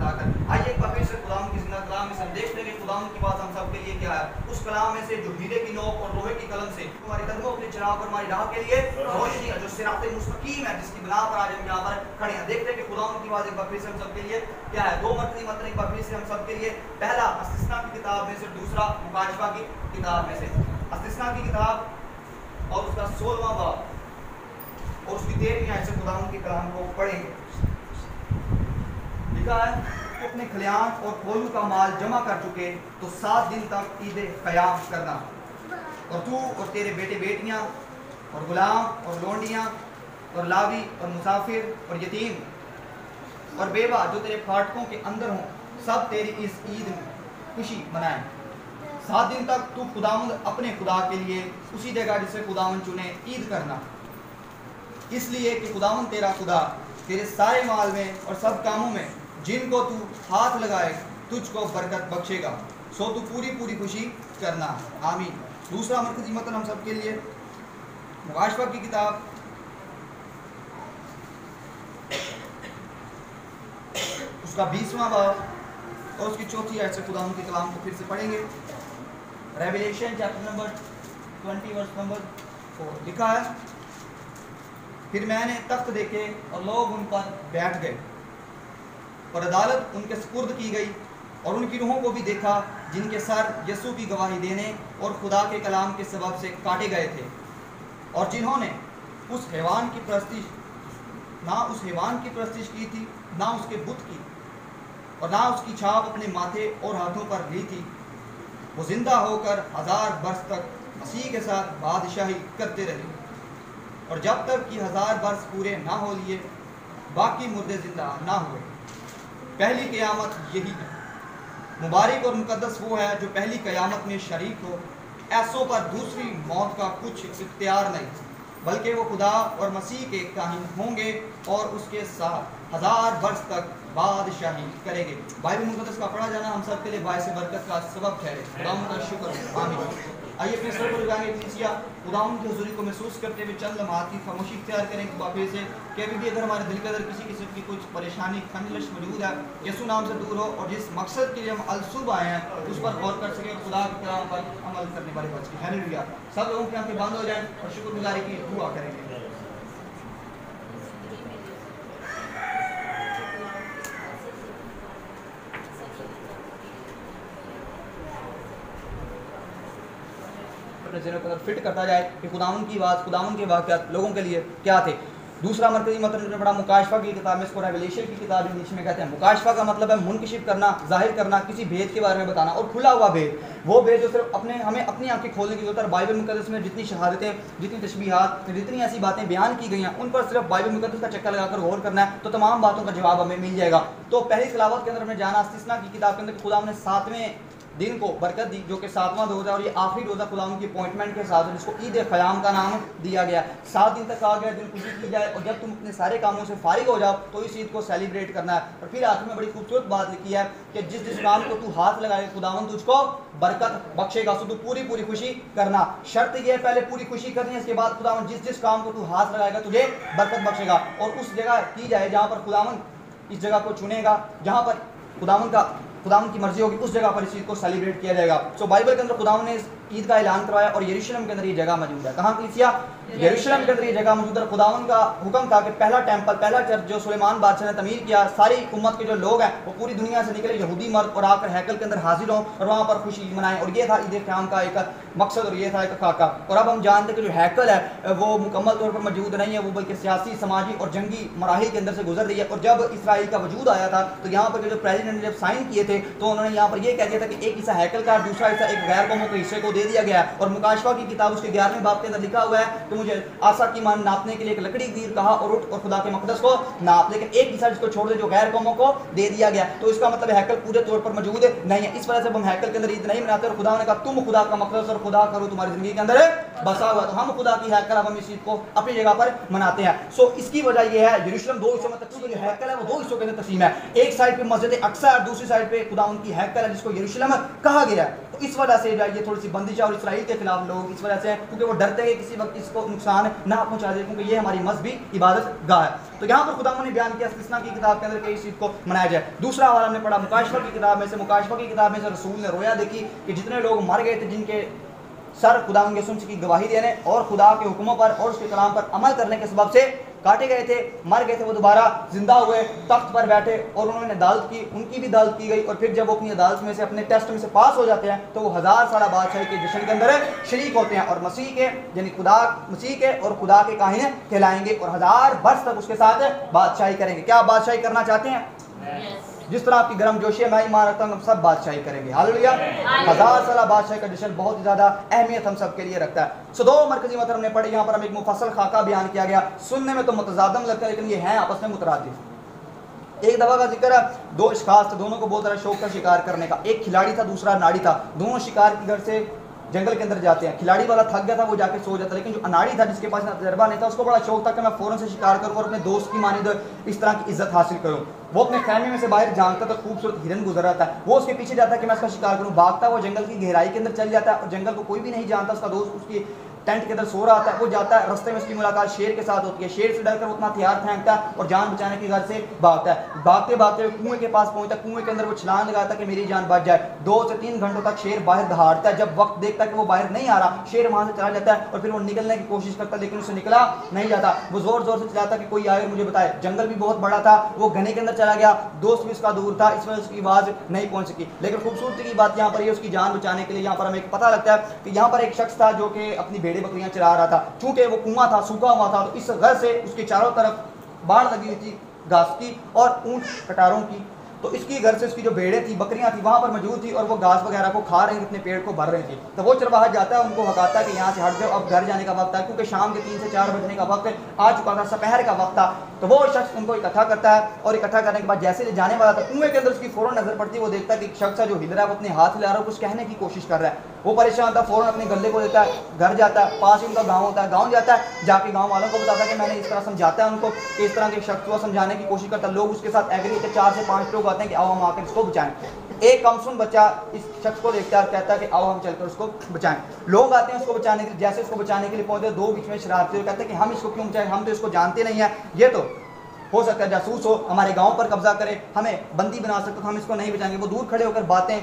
लगाकर। आइए एक बार फिर से खुदावंद की जिंदा कलाम में हम देखते हैं कि खुदावंद की बात हम सब के लिए क्या है। उस कलाम में से जो हीरे की नोक और लोहे की कलम से हमारे कदमों के चिराग और हमारी राह के लिए रोशनी है, जो सिराते मुस्तकीम है, जिसकी बिना पर आज हम यहाँ पर खड़े हैं। देखते हैं कि खुदावंद की बात एक बार फिर से हम सब के लिए क्या है। दो मतलब एक बार फिर से हम सब के लिए, पहला इस्तिस्ना की किताब में से, दूसरा मुकाशफा की किताब में से। इस्तिस्ना की किताब और उसका 16वां बाब और उसकी 13वीं आयत से खुदावंद के कलाम को पढ़ेंगे। लिखा है, तो अपने खलियान और खोलू का माल जमा कर चुके तो 7 दिन तक ईद क़याम करना, और तू और तेरे बेटे बेटियां और गुलाम और लोंडियां और लावी और मुसाफिर और यतीम और बेवा जो तेरे फाटकों के अंदर हों, सब तेरी इस ईद में खुशी मनाएं। 7 दिन तक तू खुदावंद अपने खुदा के लिए उसी जगह जिसे खुदावंद चुने ईद करना, इसलिए कि खुदावंद तेरा खुदा तेरे सारे माल में और सब कामों में जिनको तू हाथ लगाए तुझको बरकत बख्शेगा, सो तू पूरी पूरी खुशी करना। आमीन। दूसरा मरकजी मतन हम सब के लिए मुकाशफा की किताब उसका 20वां बाब और उसकी 4थी आयत से खुदावंद के कलाम को फिर से पढ़ेंगे। Revelation chapter number 20 verse number 4 लिखा है, फिर मैंने तख्त देखे और लोग उन पर बैठ गए और अदालत उनके सुपुर्द की गई, और उनकी रूहों को भी देखा जिनके सर यसू की गवाही देने और खुदा के कलाम के सबब से काटे गए थे, और जिन्होंने उस हैवान की परस्तिश की थी, ना उसके बुत की, और ना उसकी छाप अपने माथे और हाथों पर ली थी। वो जिंदा होकर 1000 वर्ष तक मसीह के साथ बादशाही करते रहे, और जब तक कि 1000 वर्ष पूरे ना हो लिए बाकी मुर्दे जिंदा ना हुए। पहली क़यामत यही है। मुबारक और मुकद्दस वो है जो पहली क़यामत में शरीक हो। ऐसों पर दूसरी मौत का कुछ इख्तियार नहीं, बल्कि वो खुदा और मसीह के काहिन होंगे और उसके साथ 1000 वर्ष तक बादशाही करेंगे। बाइबल मुकद्दस का पढ़ा जाना हम सब के लिए बायस बरकत का सबब ठहरे। खुदावंद का शुक्र। आमीन। आइए अपने सर को झुकाएंगे, कलीसिया खुदावंद की हुजूरी को महसूस करते हुए चंद लम्हात की खामोशी इख्तियार करें। वापस से कभी भी अगर हमारे दिल के अंदर किसी किस्म की कुछ परेशानी खंजश मौजूद है, यीशु नाम से दूर हो, और जिस मकसद के लिए हम अलसुब आए हैं उस पर गौर कर सके, खुदा के कलाम पर अमल करने वाले बच के। हालेलुया। सब लोगों की आंखें बंद हो जाएं और शुक्रगुजारी की दुआ करेंगे। फिट करता जाए कि खुदावंद की बात, खुदावंद के वाक़यात लोगों के लिए क्या थे। दूसरा मरकजी मतलब जो पढ़ा मुकाशफा की किताब में, इसको रेवलेशन की किताब इंग्लिश में कहते हैं। मुकाशफा का मतलब है मुनकशिफ करना, जाहिर करना, किसी भेद के बारे में बताना, और खुला हुआ भेद, वो भेद जो सिर्फ हमें अपनी आंखें खोलने की जरूरत है। बाइबल मुकद्दस में जितनी शहादतें, जितनी तशबीहात, जितनी ऐसी बातें बयान की गई हैं, उन पर सिर्फ बाइबल मुकद्दस का चक्कर लगाकर गौर करना है, तो तमाम बातों का जवाब हमें मिल जाएगा। तो पहली तिलावत के अंदर हमने जाना इस्तिस्ना की किताब के अंदर खुदा ने 7वें दिन को बरकत दी, जो कि 7वां रोज़ा और ये आखिरी रोज़ा खुदावंद की अपॉइंटमेंट के साथ, जिसको ईद क़याम का नाम दिया गया। 7 दिन तक कहा गया दिन खुशी की जाए, और जब तुम अपने सारे कामों से फारिग हो जाओ तो इस ईद को सेलिब्रेट करना है। और फिर आखिर में बड़ी खूबसूरत बात लिखी है कि जिस जिस काम को तू हाथ लगाए खुदावंद तुझको बरकत बख्शेगा, सो तू पूरी पूरी खुशी करना। शर्त यह है पहले पूरी खुशी करनी है, इसके बाद खुदावंद जिस जिस काम को तू हाथ लगाएगा तुझे बरकत बख्शेगा। और उस जगह की जाए जहाँ पर खुदावंद इस जगह को चुनेगा, जहाँ पर खुदावंद की मर्जी होगी, उस जगह पर इस चीज़ को सेलिब्रेट किया जाएगा। सो बाइबल के अंदर खुदावंद ने इस ईद का ऐलान करवाया, और यरूशलेम के अंदर ये जगह मौजूद है। कहाँ कलीसिया? यरूशलेम के अंदर ये जगह मौजूद है। खुदावंद का हुक्म था कि पहला टेंपल, पहला चर्च जो सुलेमान बादशाह ने तमीर किया, सारी उम्मत के जो लोग हैं वो पूरी दुनिया से निकले, यहूदी मर्द, और आकर हैकल के अंदर हाजिर हों और वहाँ पर खुशी मनाएं। और ये था ईद क़याम का एक मकसद, और ये था एक खाका। और अब हम जानते हैं कि जो हैकल है वो मुकम्मल तौर पर मौजूद नहीं है, वो बल्कि सियासी, समाजी और जंगी मराहिल के अंदर से गुजर रही है। और जब इसराइल का वजूद आया था तो यहाँ पर जो प्रेसिडेंट ने जब साइन किए थे तो उन्होंने यहाँ पर यह कह दिया था कि एक हिस्सा हैकल का, दूसरा हिस्सा एक गैर कौमों के हिस्से को दे दिया गया है। और मुकाशफा की किताब उसके 11वें बाब के अंदर लिखा हुआ है कि मुझे आसा की मान नापने के लिए एक लकड़ी दी, कहा और उठ और खुदा के मकदस को नाप, लेकिन एक हिस्सा जिसको छोड़ दे जो गैर कौमों को दे दिया गया। तो इसका मतलब हैकल पूरे तौर पर मौजूद नहीं है। इस वजह से हम हैकल के अंदर ईद नहीं मनाते। और खुदा ने कहा तुम खुदा का मकदस और खुदा करो तुम्हारी जिंदगी के अंदर बसा हुआ, तो हम खुदा की हैकल, अब हम इस ईद को अपनी जगह पर मनाते हैं। सो इसकी वजह यह है यरूशलेम 2 हिस्सों में तकसीम है। जो हैकल है वो 2 हिस्सों के अंदर तकसीम है। एक साइड पे मस्जिद अक्सा और दूसरी साइड पे खुदा उनकी हैकल है जिसको यरूशलेम कहा गया है। तो इस वजह से ये थोड़ी सी बंदी बंदिशा और इसराइल के खिलाफ लोग इस वजह से हैं क्योंकि वो डरते हैं कि किसी वक्त इसको नुकसान ना पहुंचा दे, क्योंकि ये हमारी मजहबी इबादत गाह है। तो यहाँ पर खुदा ने बयान किया इस्तिस्ना की किताब के अंदर कि इस चीज़ को मनाया जाए। दूसरा हवाला हमने पढ़ा मुकाशफा की किताब में से, मुकाशफा की किताब में से रसूल ने रोया देखी कि जितने लोग मर गए थे जिनके सर खुदा के सुन की गवाही देने और खुदा के हुक्मों पर और उसके कलाम पर अमल करने के सबब से काटे गए थे, मर गए थे, वो दोबारा जिंदा हुए, तख्त पर बैठे और उन्होंने अदालत की, उनकी भी अदालत की गई। और फिर जब वो अपनी अदालत में से अपने टेस्ट में से पास हो जाते हैं तो वो 1000 साल बादशाही के जश्न के अंदर शरीक होते हैं और मसीह के यानी खुदा मसीह के और खुदा के काहिन कहलाएंगे और 1000 वर्ष तक उसके साथ बादशाही करेंगे। क्या आप बादशाही करना चाहते हैं? जिस तरह आपकी गर्म जोशी है, मैं ईमान रखता हूँ हम सब बादशाही करेंगे। हालेलुया। 1000 साल बादशाही का जश्न बहुत ही ज़्यादा अहमियत हम सब के लिए रखता है। सो 2 मरकजी मतलब हमने पढ़े, यहाँ पर हम एक मुफस्सल खाका बयान किया गया। सुनने में तो मुतजादम लगता है लेकिन ये हैं आपस में मुतरादिफ। एक दफ़ा का जिक्र है, 2 अशखास थे, दोनों को बहुत सारा शौक था शिकार करने का। एक खिलाड़ी था, दूसरा नाड़ी था। दोनों शिकार के घर से जंगल के अंदर जाते हैं। खिलाड़ी वाला थक गया था, वो जाके सो जाता, लेकिन जो अनाड़ी था जिसके पास तजर्बा नहीं था उसको बड़ा शौक था कि मैं फ़ौरन से शिकार करूँ और अपने दोस्त की मानी इस तरह की इज्जत हासिल करूँ। वो अपने खैमे में से बाहर झांकता तो खूबसूरत हिरन गुजर रहा था, वो उसके पीछे जाता है कि मैं इसका शिकार करूँ। भागता वो जंगल की गहराई के अंदर चल जाता है और जंगल को कोई भी नहीं जानता। उसका दोस्त उसकी टेंट के अंदर सो रहा था, वो जाता है, रास्ते में उसकी मुलाकात शेर के साथ होती है। शेर से डरकर वो अपना हथियार फेंकता है और जान बचाने के घर से भागता है। भागते भागते कुएं के पास पहुंचता है, कुएं के अंदर वो छलांग लगाता है कि मेरी जान बच जाए। 2 से 3 घंटों तक शेर बाहर दहाड़ता है। जब वक्त देखता है कि वो बाहर नहीं आ रहा, शेर वहां से चला जाता है और फिर वो निकलने की कोशिश करता है लेकिन उससे निकला नहीं जाता। वो जोर जोर से चिल्लाता कि कोई आए और मुझे बताए। जंगल भी बहुत बड़ा था, वो घने के अंदर चला गया, दोस्त भी उसका दूर था, इस वजह उसकी आवाज़ नहीं पहुंच सकी। लेकिन खूबसूरती की बात यहाँ पर ये उसकी जान बचाने के लिए यहाँ पर हमें पता लगता है कि यहाँ पर एक शख्स था जो कि अपनी भेड़े बकरियां चरा रहा था। चूंकि वो कुआं था, सूखा हुआ था, तो इस घर से उसके चारों तरफ बाढ़ लगी हुई थी घास की और ऊंट कटारों की। तो इसकी घर से उसकी जो भेड़ें थी, बकरियां थी, वहां पर मौजूद थी और वो घास वगैरह को खा रही थी, अपने पेड़ को भर रही थी। तो वो चरवाहा जाता है, उनको हकाता है कि यहाँ से हट जाओ, अब घर जाने का वक्त है, क्योंकि शाम के 3 से 4 बजने का वक्त आ चुका था, दोपहर का वक्त था। तो वो शख्स उनको इकट्ठा करता है और इकट्ठा करने के बाद जैसे जाने वाला था, कुएं के अंदर उसकी फौरन नजर पड़ती है। वो देखता है कि एक शख्स है जो हिल रहा है, वो अपने हाथ हिला रहा है, कुछ कहने की कोशिश कर रहा है। वो परेशान था, फौरन अपने गले को लेता है, घर जाता है, पास ही उनका गाँव होता है, गाँव जाता है, जाके गाँव वालों को बताता है कि मैंने इस तरह समझाता है उनको, इस तरह के शख्स को समझाने की कोशिश करता है। लोग उसके साथ एग्री होते, 4 से 5 लोग आते हैं कि आओ हम आकर इसको बचाएं। एक कमसुन बच्चा इस शख्स को देखता है, कहता है कि आओ हम चलकर उसको बचाएं। लोग आते हैं उसको बचाने के लिए, जैसे उसको बचाने के लिए पहुंचते, 2 बीच में शरारती कहते हैं कि हम इसको क्यों बचाएं, हम तो इसको जानते नहीं है, ये तो हो सकता है जासूस हो, हमारे गांव पर कब्जा करे, हमें बंदी बना सकते, तो हम इसको नहीं बचाएंगे। वो दूर खड़े होकर बातें,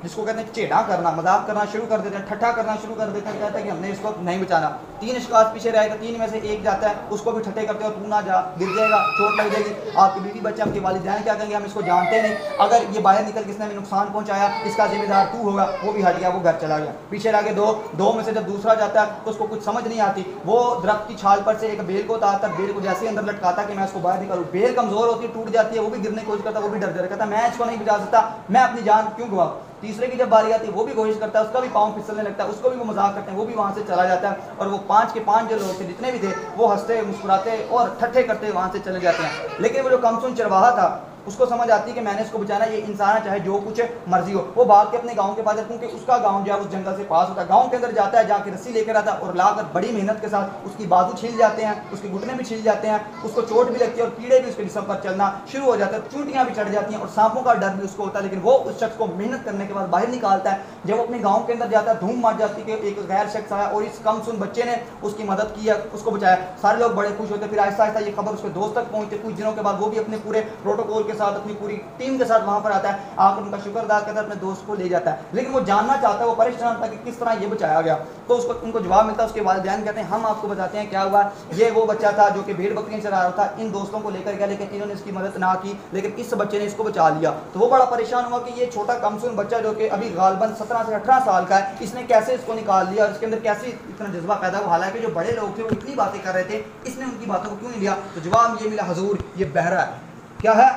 जिसको कहते हैं चेड़ा करना, मजाक करना शुरू कर देते हैं, ठट्ठा करना शुरू कर देते हैं, कहते हैं कि हमने इसको नहीं बचाना। 3 अशखास पीछे रहेगा, 3 में से एक जाता है, उसको भी ठट्ठे करते हो, तू ना जा, गिर जाएगा, चोट लग जाएगी, आपकी बीवी बच्चे, आपके वालिदैन क्या कहेंगे, हम इसको जानते नहीं, अगर ये बाहर निकल किसने हमें नुकसान पहुंचाया, इसका जिम्मेदार तू होगा। वो भी हट गया, वो घर चला गया। पीछे रह गए 2 में से जब दूसरा जाता है तो उसको कुछ समझ नहीं आती, वो दरख्त की छाल पर से एक बेल को उतारता, बेल को जैसे ही अंदर लटकाता कि मैं इसको बाहर निकालूं, बेल कमजोर होती है, टूट जाती है, वो भी गिरने की कोशिश करता, वो भी डर कहता मैं इसको नहीं बचा सकता, मैं अपनी जान क्यों गवाऊं। तीसरे की जब बारी आती है वो भी कोशिश करता है, उसका भी पाँव फिसलने लगता है, उसको भी वो मजाक करते हैं, वो भी वहाँ से चला जाता है। और वो 5 के 5 जो लोग थे, जितने भी थे, वो हंसते मुस्कुराते और ठट्ठे करते वहाँ से चले जाते हैं। लेकिन वो जो कमसुन चरवाहा था उसको समझ आती है कि मैंने इसको बचाना, ये इंसान है, चाहे जो कुछ मर्जी हो। वो भाग के अपने गांव के पास जाता है, क्योंकि उसका गांव जो है उस जंगल से पास होता है। गांव के अंदर जाता है, जाके रस्सी लेकर आता है और लाकर बड़ी मेहनत के साथ उसकी बाजू छिल जाते हैं, उसके घुटने भी छिल जाते हैं, उसको चोट भी लगती है और कीड़े भी उसके जिस्म पर चलना शुरू हो जाते हैं, चूंटियां भी चढ़ जाती हैं और सांपों का डर भी उसको होता है। लेकिन वो उस शख्स को मेहनत करने के बाद बाहर निकालता है। जब वो अपने गाँव के अंदर जाता है, धूम मच जाती है कि एक गैर शख्स आया और इस कमसुन बच्चे ने उसकी मदद की है, उसको बचाया। सारे लोग बड़े खुश होते। फिर आहिस्ता आहिस्ता ये खबर उसके दोस्त तक पहुंचती। कुछ दिनों के बाद वो भी अपने पूरे प्रोटोकॉल के साथ, अपनी पूरी टीम के साथ वहां पर आता है, आकर उनका शुक्र अदा करता है, अपने दोस्त को ले जाता है। लेकिन वो जानना चाहता है, वो परेशान था कि किस तरह ये बचाया गया। तो उसको उनको जवाब मिलता है, उसके वालिदैन कहते हैं हम आपको बताते हैं क्या हुआ। ये वो बच्चा था जो कि भेड़ बकरियां चरा रहा था, इन दोस्तों को लेकर गया, लेकिन इन्होंने इसकी मदद ना की, लेकिन इस बच्चे ने इसको बचा लिया। तो वो बड़ा परेशान हुआ कि ये छोटा कमसुन बच्चा जो कि अभी गालबन 17 से 18 साल का है, इसने कैसे इसको निकाल लिया और इसके अंदर कैसे इतना जज्बा पैदा हुआ। हालांकि जो बड़े लोग थे वो इतनी बातें कर रहे थे, इसने उनकी बातों को क्यों नहीं लिया। तो जवाब ये मिला, हुजूर ये बहरा है। क्या है?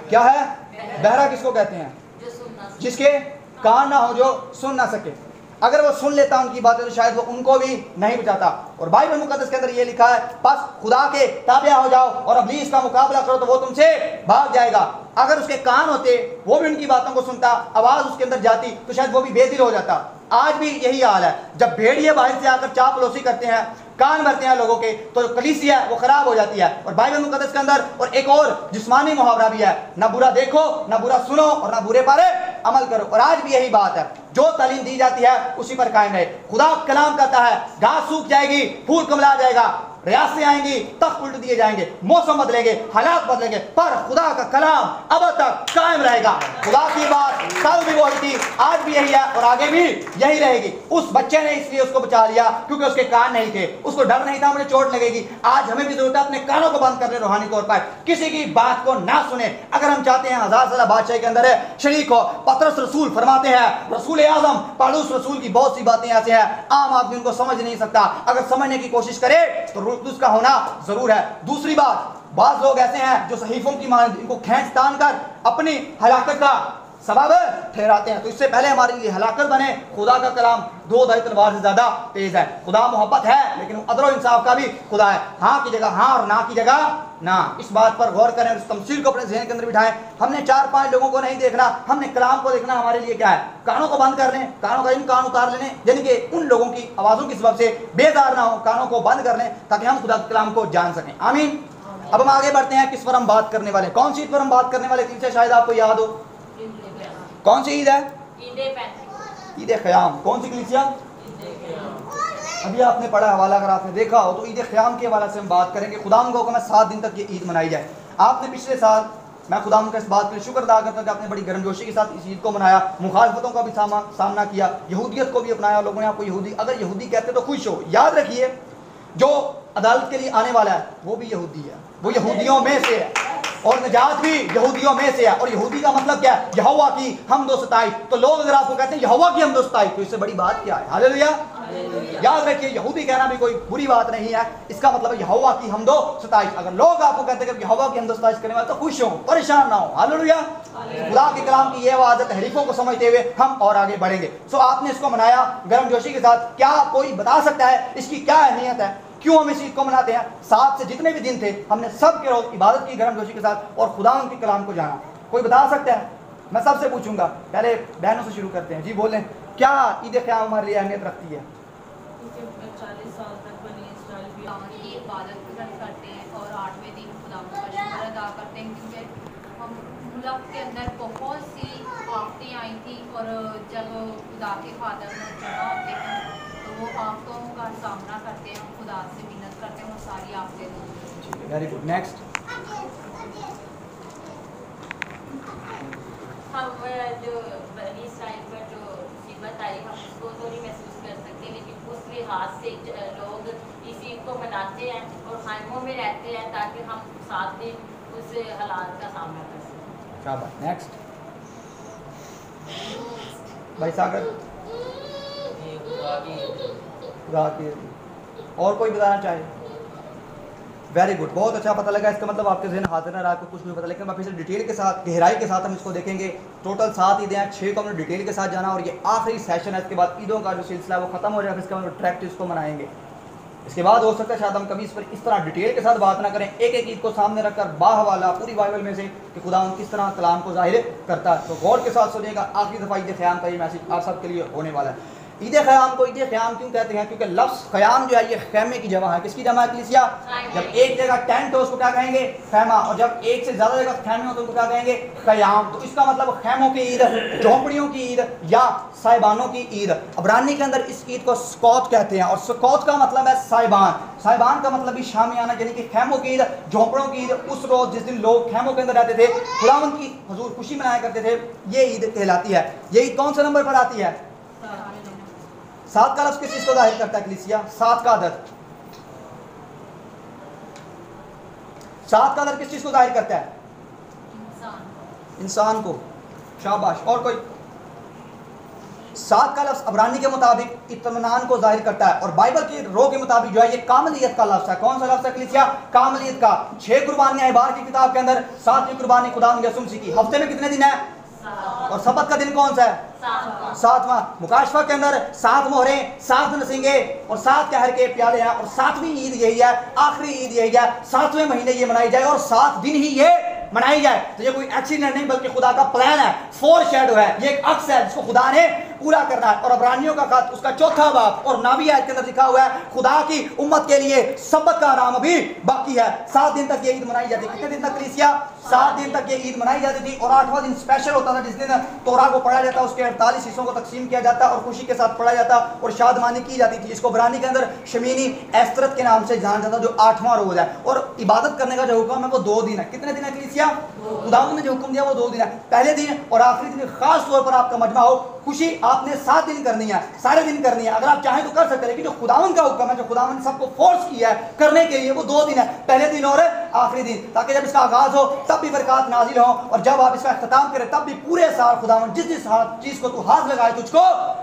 क्या है? बहरा किसको कहते हैं? जिसके कान ना हो, जो सुन ना सके। अगर वो सुन लेता उनकी बातें तो शायद वो उनको भी नहीं बचाता। और बाइबल मुकद्दस के अंदर ये लिखा है, बस खुदा के ताबिया हो जाओ और इब्लीस का मुकाबला करो तो वो तुमसे भाग जाएगा। अगर उसके कान होते, वो भी उनकी बातों को सुनता, आवाज उसके अंदर जाती, तो शायद वो भी बेदिल हो जाता। आज भी यही हाल है। जब भेड़िए बाहर से आकर चापलूसी करते हैं, कान भरते हैं लोगों के, तो जो कलीसिया है वो खराब हो जाती है। और बाइबल मुकद्दस के अंदर और एक और जिस्मानी मुहावरा भी है, ना बुरा देखो, ना बुरा सुनो और ना बुरे पर अमल करो। और आज भी यही बात है, जो तालीम दी जाती है उसी पर कायम रहे। खुदा कलाम कहता है घास सूख जाएगी, फूल कमला जाएगा, रियासतें आएंगी, तख्त उल्ट दिए जाएंगे, मौसम बदलेंगे, हालात बदलेंगे, पर खुदा का कलाम अब तक कायम रहेगा। खुदा की बात कल भी वही थी, आज भी यही है और आगे भी यही रहेगी। उस बच्चे ने इसलिए उसको बचा लिया क्योंकि उसके कान नहीं थे, उसको डर नहीं था मुझे चोट लगेगी। आज हमें भी जरूरत है अपने कानों को बंद कर ले रूहानी तौर पर, किसी की बात को ना सुने। अगर हम चाहते हैं 1000 साल बादशाह के अंदर है शरीक हो, पतरस रसूल फरमाते हैं, रसूल आजम पौलुस रसूल की बहुत सी बातें ऐसे हैं आम आदमी उनको समझ नहीं सकता, अगर समझने की कोशिश करे तो उसका होना जरूर है। दूसरी बात, बाज लोग ऐसे हैं जो सहीफों की मानद इनको खींच तान कर अपनी हलाकत का सबब ठहराते हैं। तो इससे पहले हमारे लिए हलाकत बने, खुदा का कलाम दो धाई तलवार से ज्यादा तेज है। खुदा मोहब्बत है लेकिन अदल और इंसाफ का भी खुदा है। हाँ की जगह हाँ और ना की जगह ना। इस बात पर गौर करें, इस तमसील को अपने ज़हन के अंदर बिठाएं। हमने 4-5 लोगों को नहीं देखना, हमने कलाम को देखना। हमारे लिए क्या है, कानों को बंद कर लें, कानों का इन कान उतार लेने, यानी कि उन लोगों की आवाज़ों की सबब से बेदार ना हो, कानों को बंद कर लें ताकि हम खुदा के कलाम को जान सकें। आमीन। अब हम आगे बढ़ते हैं, किस पर हम बात करने वाले, कौन सी ईद पर हम बात करने वाले, तीन शायद आपको याद हो। कौन सी ईद है? ईद क़याम। कौन सी कलीसिया? अभी आपने पढ़ा हवाला, अगर आपने देखा हो तो ईद क़याम के हवाले से हम बात करेंगे। खुदाम को हुक्म है 7 दिन तक ये ईद मनाई जाए। आपने पिछले साल, मैं खुदाम का इस बात के लिए शुक्र अदा करता हूं कि आपने बड़ी गर्मजोशी के साथ इस ईद को मनाया, मुखालफतों का भी सामना किया, यहूदियत को भी अपनाया। लोगों ने आपको यहूदी, अगर यहूदी कहते तो खुश हो। याद रखिए जो अदालत के लिए आने वाला है वो भी यहूदी है, वो यहूदियों में से है और निजात भी यहूदियों में से है। और यहूदी का मतलब क्या है? यहोवा की हमदो सताई। तो लोग अगर आपको कहते हैं यहोवा की हमदो सताई तो इससे बड़ी बात क्या है? हालेलुया। याद रखिए यहूदी कहना भी कोई बुरी बात नहीं है, इसका मतलब है यहोवा की हमदो सताई। अगर लोग आपको कहते हैं कि यहोवा की हमदो सताई करने वाले तो खुश हो, परेशान ना हो। हालेलुया। खुदा के कलाम की यह आवाज़ है, तहरीफों को समझते हुए हम और आगे बढ़ेंगे। सो आपने इसको मनाया गर्मजोशी के साथ। क्या कोई बता सकता है इसकी क्या अहमियत है, क्यों हम इस चीज़ को मनाते हैं? 7 से जितने भी दिन थे हमने सब के रोज इबादत की गर्मजोशी के साथ और खुदा के कलाम को जाना। कोई बता सकता है? मैं सबसे पूछूंगा, पहले बहनों से शुरू करते हैं। जी बोलें, क्या ईद क़याम हमारे लिए अहमियत रखती है? 40 साल तक बनी इसराइल भी की इबादत करते हैं और 8वें दिन खुदा का शुक्र अदा करते हैं, क्योंकि हम मुल्क के अंदर बहुत सी आफतें आई थी और जब खुदा के फादर में जमा होते हैं तो वो आफतों का सामना करते हैं, खुदा से मिन्नत करते हैं वो सारी आफतें। Very good. नेक्स्ट, हम जो बनी इसराइल पर जो मुसीबत आई हम उसको तो नहीं महसूस कर सकते, लेकिन उस लिहाज से लोग इस ईद को मनाते हैं और खाइमों में रहते हैं ताकि हम 7 दिन उस हालात का सामना कर सकें। क्या बात। नेक्स्ट भाई सागर। खुदा की और कोई बताना चाहे? वेरी गुड, बहुत अच्छा पता लगा। इसका मतलब आपके जहन हाजिर है, आपको कुछ भी पता, लेकिन मैं फिर से डिटेल के साथ, गहराई के साथ हम इसको देखेंगे। टोटल 7 ईदें हैं, 6 को हमने डिटेल के साथ जाना और ये आखिरी सेशन है। इसके बाद ईदों का जो सिलसिला है वो खत्म हो जाएगा, इसके बाद प्रैक्टिस को मनाएंगे। इसके बाद हो सकता है शायद हम कभी इस पर इस तरह डिटेल के साथ बात ना करें, एक एक ईद को सामने रखकर बाहवाला पूरी बाइबल में से कि खुदा किस तरह कलाम को जाहिर करता है। तो गौर के साथ सुनिएगा, आखिरी दफ़ा ईद क़याम का ये मैसेज आप सबके लिए होने वाला है। ईद क़याम को ईद क़याम क्यों कहते हैं? क्योंकि लफ्ज़ क़याम जो है ये खैमे की जमा है। किसकी जमा है कलीसिया? जब एक जगह टेंट हो उसको क्या कहेंगे? खैमा। और जब एक से ज़्यादा जगह खैमे हो तो उसको क्या कहेंगे? क़याम। तो इसका मतलब खैमों की ईद, झोंपड़ियों की ईद या साहिबानों की ईद। अबरानी के अंदर इस ईद को स्कौत कहते हैं और स्कौत का मतलब है साहिबान। साहिबान का मतलब भी शामियाना, यानी कि खैमों की ईद, झोंपड़ों की ईद। उस रोज़ जिस दिन लोग खैमों के अंदर रहते थे, खुदावंद की हुजूर खुशी मनाया करते थे, ये ईद कहलाती है। ये ईद कौन से नंबर पर आती है? 7 का लफ्ज़ किस चीज़ को जाहिर करता है कलीसिया? 7 का अदद। 7 का अदद किस चीज़ को जाहिर करता है? इंसान को। शाबाश। और कोई? 7 का लफ्ज़ अबरानी के मुताबिक इत्मीनान को जाहिर करता है और बाइबल की रो के मुताबिक जो है ये कामलियत का लफ्ज़ है। कौन सा लफ्ज़ है कलीसिया? कामलियत का। 6 कुर्बानियाँ इबार की किताब के अंदर, 7वीं कुर्बानी खुदा यसुम मसीह की। हफ्ते में कितने दिन है? और सबत का दिन कौन सा है? 7वां। मुकाशफा के अंदर 7 मोहरें, 7 नसींगे और 7 कहर के प्याले हैं और 7वीं ईद यही है, आखिरी ईद यही है। 7वें महीने ये मनाई जाए और 7 दिन ही ये मनाई जाए, तो ये कोई एक्सीडेंट नहीं बल्कि खुदा का प्लान है, फोर शेडो है, ये एक अक्स है जिसको खुदा ने पूरा करना है। और अब्रानियों का खत उसका 4 बाब और 9वीं आयत के अंदर लिखा हुआ है खुदा की उम्मत के लिए सबत का आराम अभी बाकी है। 7 दिन तक ये ईद मनाई जाती है। कितने दिन तक कलीसिया? 7 दिन तक ये ईद मनाई जाती थी। और 8वां दिन स्पेशल होता था जिस दिन तोरा को पढ़ा जाता, उसके 48 हिस्सों को तकसीम किया जाता और खुशी के साथ पढ़ा जाता और शादमानी की जाती थी। इसको इब्रानी के अंदर शमीनी एस्तरत के नाम से जाना जाता, जो 8वां रोज है। और इबादत करने का जो हुक्म है वो 2 दिन है। कितने दिन है कलीसिया? खुदावंद ने जो हुक्म दिया वो 2 दिन है। पहले दिन और आखिरी दिन खास तौर पर आपका मजमा हो, खुशी आपने 7 दिन करनी है, सारे दिन करनी है। अगर आप चाहें तो कर सकते हैं, लेकिन जो खुदावंद का हुक्म है, जो खुदावंद ने सबको फोर्स किया है करने के लिए, वो 2 दिन है, पहले दिन और आखिरी दिन, ताकि जब इसका आगाज हो तब भी बरकत नाजिल हो और जब आप इसका इख्तिताम करें तब भी पूरे साल खुदावंद जिस जिस चीज को तू हाथ लगाए तुझको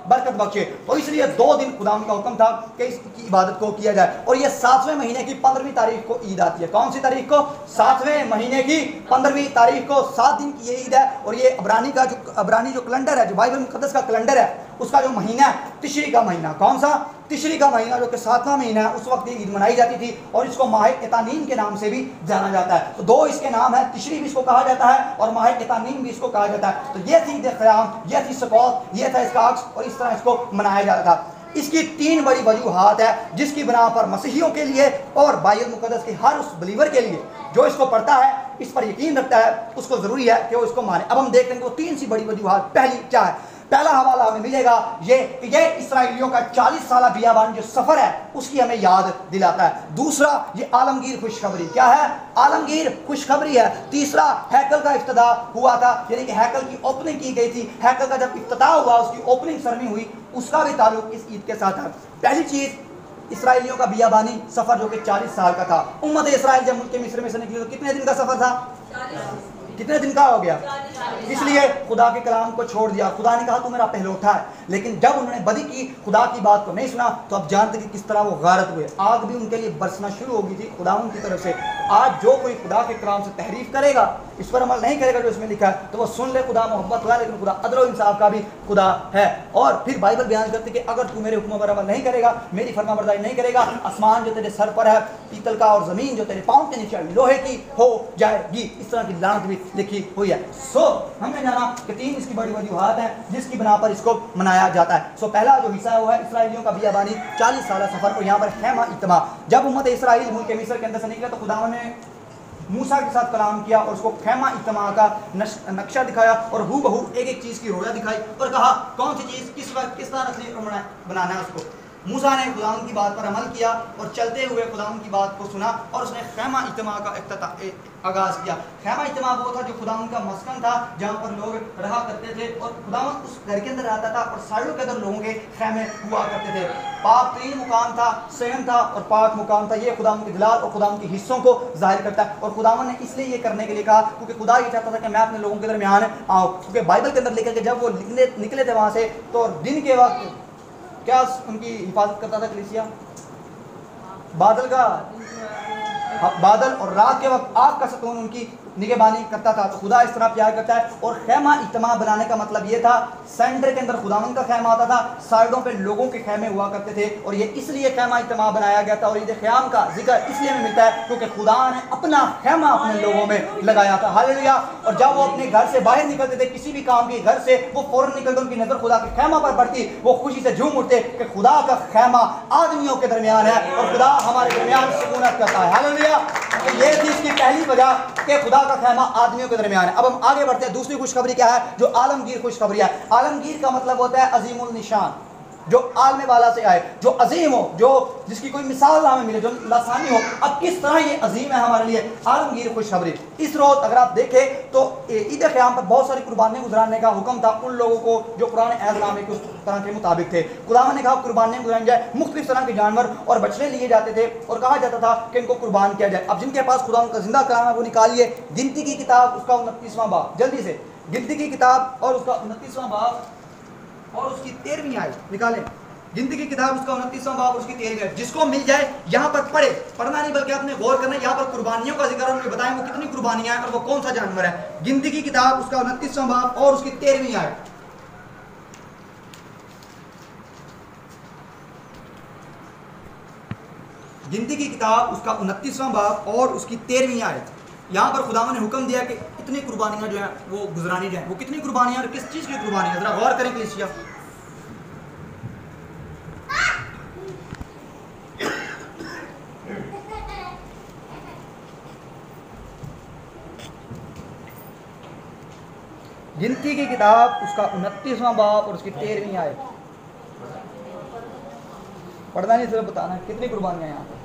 बरकत बख्शे। तो इसलिए 2 दिन खुदावंद का हुक्म था कि इसकी इबादत को किया जाए। और ये 7वें महीने की 15वीं तारीख को ईद आती है। कौन सी तारीख को? 7वें महीने की 15वीं तारीख को 7 दिन की ये ईद है। और ये अब्रानी जो कैलेंडर है, जो बाइबल मुकद्दस का कैलेंडर है, उसका जो महीना है तिशरी का महीना। कौन सा? तिशरी का महीना, जो कि 7वां महीना है, उस वक्त ये ईद मनाई जाती थी और इसको माह एतानीम के नाम से भी जाना जाता है। तो 2 इसके नाम है, तिशरी भी इसको कहा जाता है और माह एतानीम भी इसको कहा जाता है। तो ये थी ईद क़याम, ये थी सकौत, ये था इसका अक्स और इस तरह इसको मनाया जाता था। इसकी 3 बड़ी वजूहात है जिसकी बिना पर मसीहियों के लिए और बाइबल मुकद्दस के हर उस बिलीवर के लिए जो इसको पढ़ता है, इस पर यकीन रखता है, उसको ज़रूरी है कि वो इसको माने। अब हम देख लेंगे वो 3 सी बड़ी वजूहात। पहली क्या है? पहला हवाला हमें मिलेगा ये इसराइलियों का 40 साल बियाबान जो सफ़र है उसकी हमें याद दिलाता है। दूसरा, ये आलमगीर खुशखबरी। क्या है? आलमगीर खुशखबरी है। तीसरा, हैकल का इफ्तिदा हुआ था, यानी कि हैकल की ओपनिंग की गई थी। हैकल का जब इफ्तिताह हुआ, उसकी ओपनिंग सरमी हुई, उसका भी ताल्लुक इस ईद के साथ है। पहली चीज़, इसराइलियों का बियाबानी सफ़र जो कि 40 साल का था। उम्मत इसराइल जब मुल्क मिस्र में से निकली तो कितने दिन का सफ़र था? कितने दिन का हो गया? इसलिए खुदा के कलाम को छोड़ दिया। खुदा ने कहा तू मेरा पहलौठा है, लेकिन जब उन्होंने बदी की, खुदा की बात को नहीं सुना, तो अब जानते कि किस तरह वो गारत हुए। आग भी उनके लिए बरसना शुरू हो गई थी खुदा उनकी तरफ से। आज जो कोई खुदा के कलाम से तहरीफ करेगा, इस पर अमल नहीं करेगा जो इसमें लिखा है, तो वो सुन ले खुदा मोहब्बत हुआ, लेकिन खुदा अदल और इंसाफ का भी खुदा है। और फिर बाइबल बयान करती कि अगर तू मेरे हुक्मों पर अमल नहीं करेगा, मेरी फरमाबरदारी नहीं करेगा, आसमान जो तेरे सर पर है पीतल का और ज़मीन जो तेरे पाँव के नीचे लोहे की हो जाएगी। इस तरह की लानत भी लिखी हुई है। सो हमने जाना कि 3 इसकी बड़ी वजूहात हैं जिसकी बिना पर इसको मनाया जाता है। सो पहला जो हिस्सा है वो है इसराइलियों का बियाबानी 40 साल सफ़र। और यहाँ पर खैमा इत्मा, जब उम्मत इसराइल मुल्क मिस्र के अंदर से निकले तो खुदा ने मूसा के साथ कलाम किया और उसको खैमा इत्मा का नक्शा दिखाया और हू बहू एक एक चीज़ की रोया दिखाई और कहा कौन सी चीज़ किस वक्त किस तरह से बनाना है उसको। मूसा ने खुदावंद की बात पर अमल किया और चलते हुए खुदावंद की बात को सुना और उसने खैमा इत्मा का आगाज़ किया। खैमा इत्मा वो था जो खुदावंद का मस्कन था, जहाँ पर लोग रहा करते थे और खुदावंद उस घर के अंदर रहता था और सालों के अंदर लोगों के खैमे हुआ करते थे। पाक 3 मुकाम था, सहन था और पाक मुकाम था। ये खुदावंद के जलाल और खुदावंद के हिस्सों को जाहिर करता है। और खुदावंद ने इसलिए ये करने के लिए कहा क्योंकि खुदा ये चाहता था कि मैं अपने लोगों के दरमियान आऊँ। क्योंकि बाइबल के अंदर लिखा कि जब वो निकले थे वहाँ से तो दिन के वक्त क्या उनकी हिफाजत करता था कलीसिया? बादल और रात के वक्त आग का सतून उनकी निगहबानी करता था। तो खुदा इस तरह प्यार करता है। और खैमा इत्मा बनाने का मतलब ये था, सेंटर के अंदर खुदावंद का खैमा आता था, साइडों पे लोगों के खैमे हुआ करते थे। और ये इसलिए खैमा इत्मा बनाया गया था। और ईद क़याम का जिक्र इसलिए हमें मिलता है क्योंकि खुदा ने अपना खैमा अपने लोगों में लगाया था। हालेलुया। और जब वो अपने घर से बाहर निकलते थे किसी भी काम के घर से, वो फौरन निकलते, उनकी नजर खुदा के खैमा पर पड़ती, वो खुशी से झूम उठते कि खुदा का खैमा आदमियों के दरमियान है और खुदा हमारे दरमियान सुकूनत करता है। हालेलुया। तो ये थी इसकी पहली वजह कि खुदा का खैमा आदमियों के दरमियान है। अब हम आगे बढ़ते हैं। दूसरी खुशखबरी क्या है? जो आलमगीर खुशखबरी है। आलमगीर का मतलब होता है अजीमुल निशान, जो आलमे वाला से आए, जो अजीम हो, जो जिसकी कोई मिसाल ना मिले, जो लासानी हो। अब किस तरह ये अजीम है हमारे लिए आलमगीर खुशखबरी। इस रोज़ अगर आप देखें तो ईद क़याम पर बहुत सारी कुर्बानियाँ गुजराने का हुक्म था उन लोगों को जो पुराने अहदनामे के उस तरह के मुताबिक थे। खुदा ने कहा कुर्बानियाँ गुजरानी जाए, मुख्तलिफ तरह के जानवर और बछड़े लिए जाते थे और कहा जाता था कि इनको कुर्बान किया जाए। अब जिनके पास खुदा का जिंदा कलाम है वो निकालिए गिनती की किताब उसका 29वां बाब, जल्दी से गिनती की किताब और उसका 29वां बाब और उसकी 13वीं आयत निकालें। गिनती की किताब उसका 29वां बाब उसकी 13वीं आयत। जिसको मिल जाए यहाँ पर पढ़ना नहीं बल्कि आपने गौर करना है। यहाँ पर कुर्बानियों का जिक्र उन्होंने बताया वो कितनी कुर्बानियां हैं और वो कौन सा जानवर है। गिनती की किताब उसका 29वां बाब और उसकी 13वीं आयत। गिनती की किताब उसका 29वां बाब और उसकी 13वीं आयत। यहाँ पर खुदावन ने हुक्म दिया कि इतनी कुर्बानियाँ जो हैं वो गुजरानी जाएँ। वो कितनी कुर्बानियाँ और किस चीज़ की कुर्बानियाँ, ज़रा गौर करें कलीसिया। गिनती की किताब उसका 29वां बाब और उसकी 13वीं आयत, पढ़ना नहीं, सिर्फ बताना है कितनी कुर्बानियाँ यहाँ पर।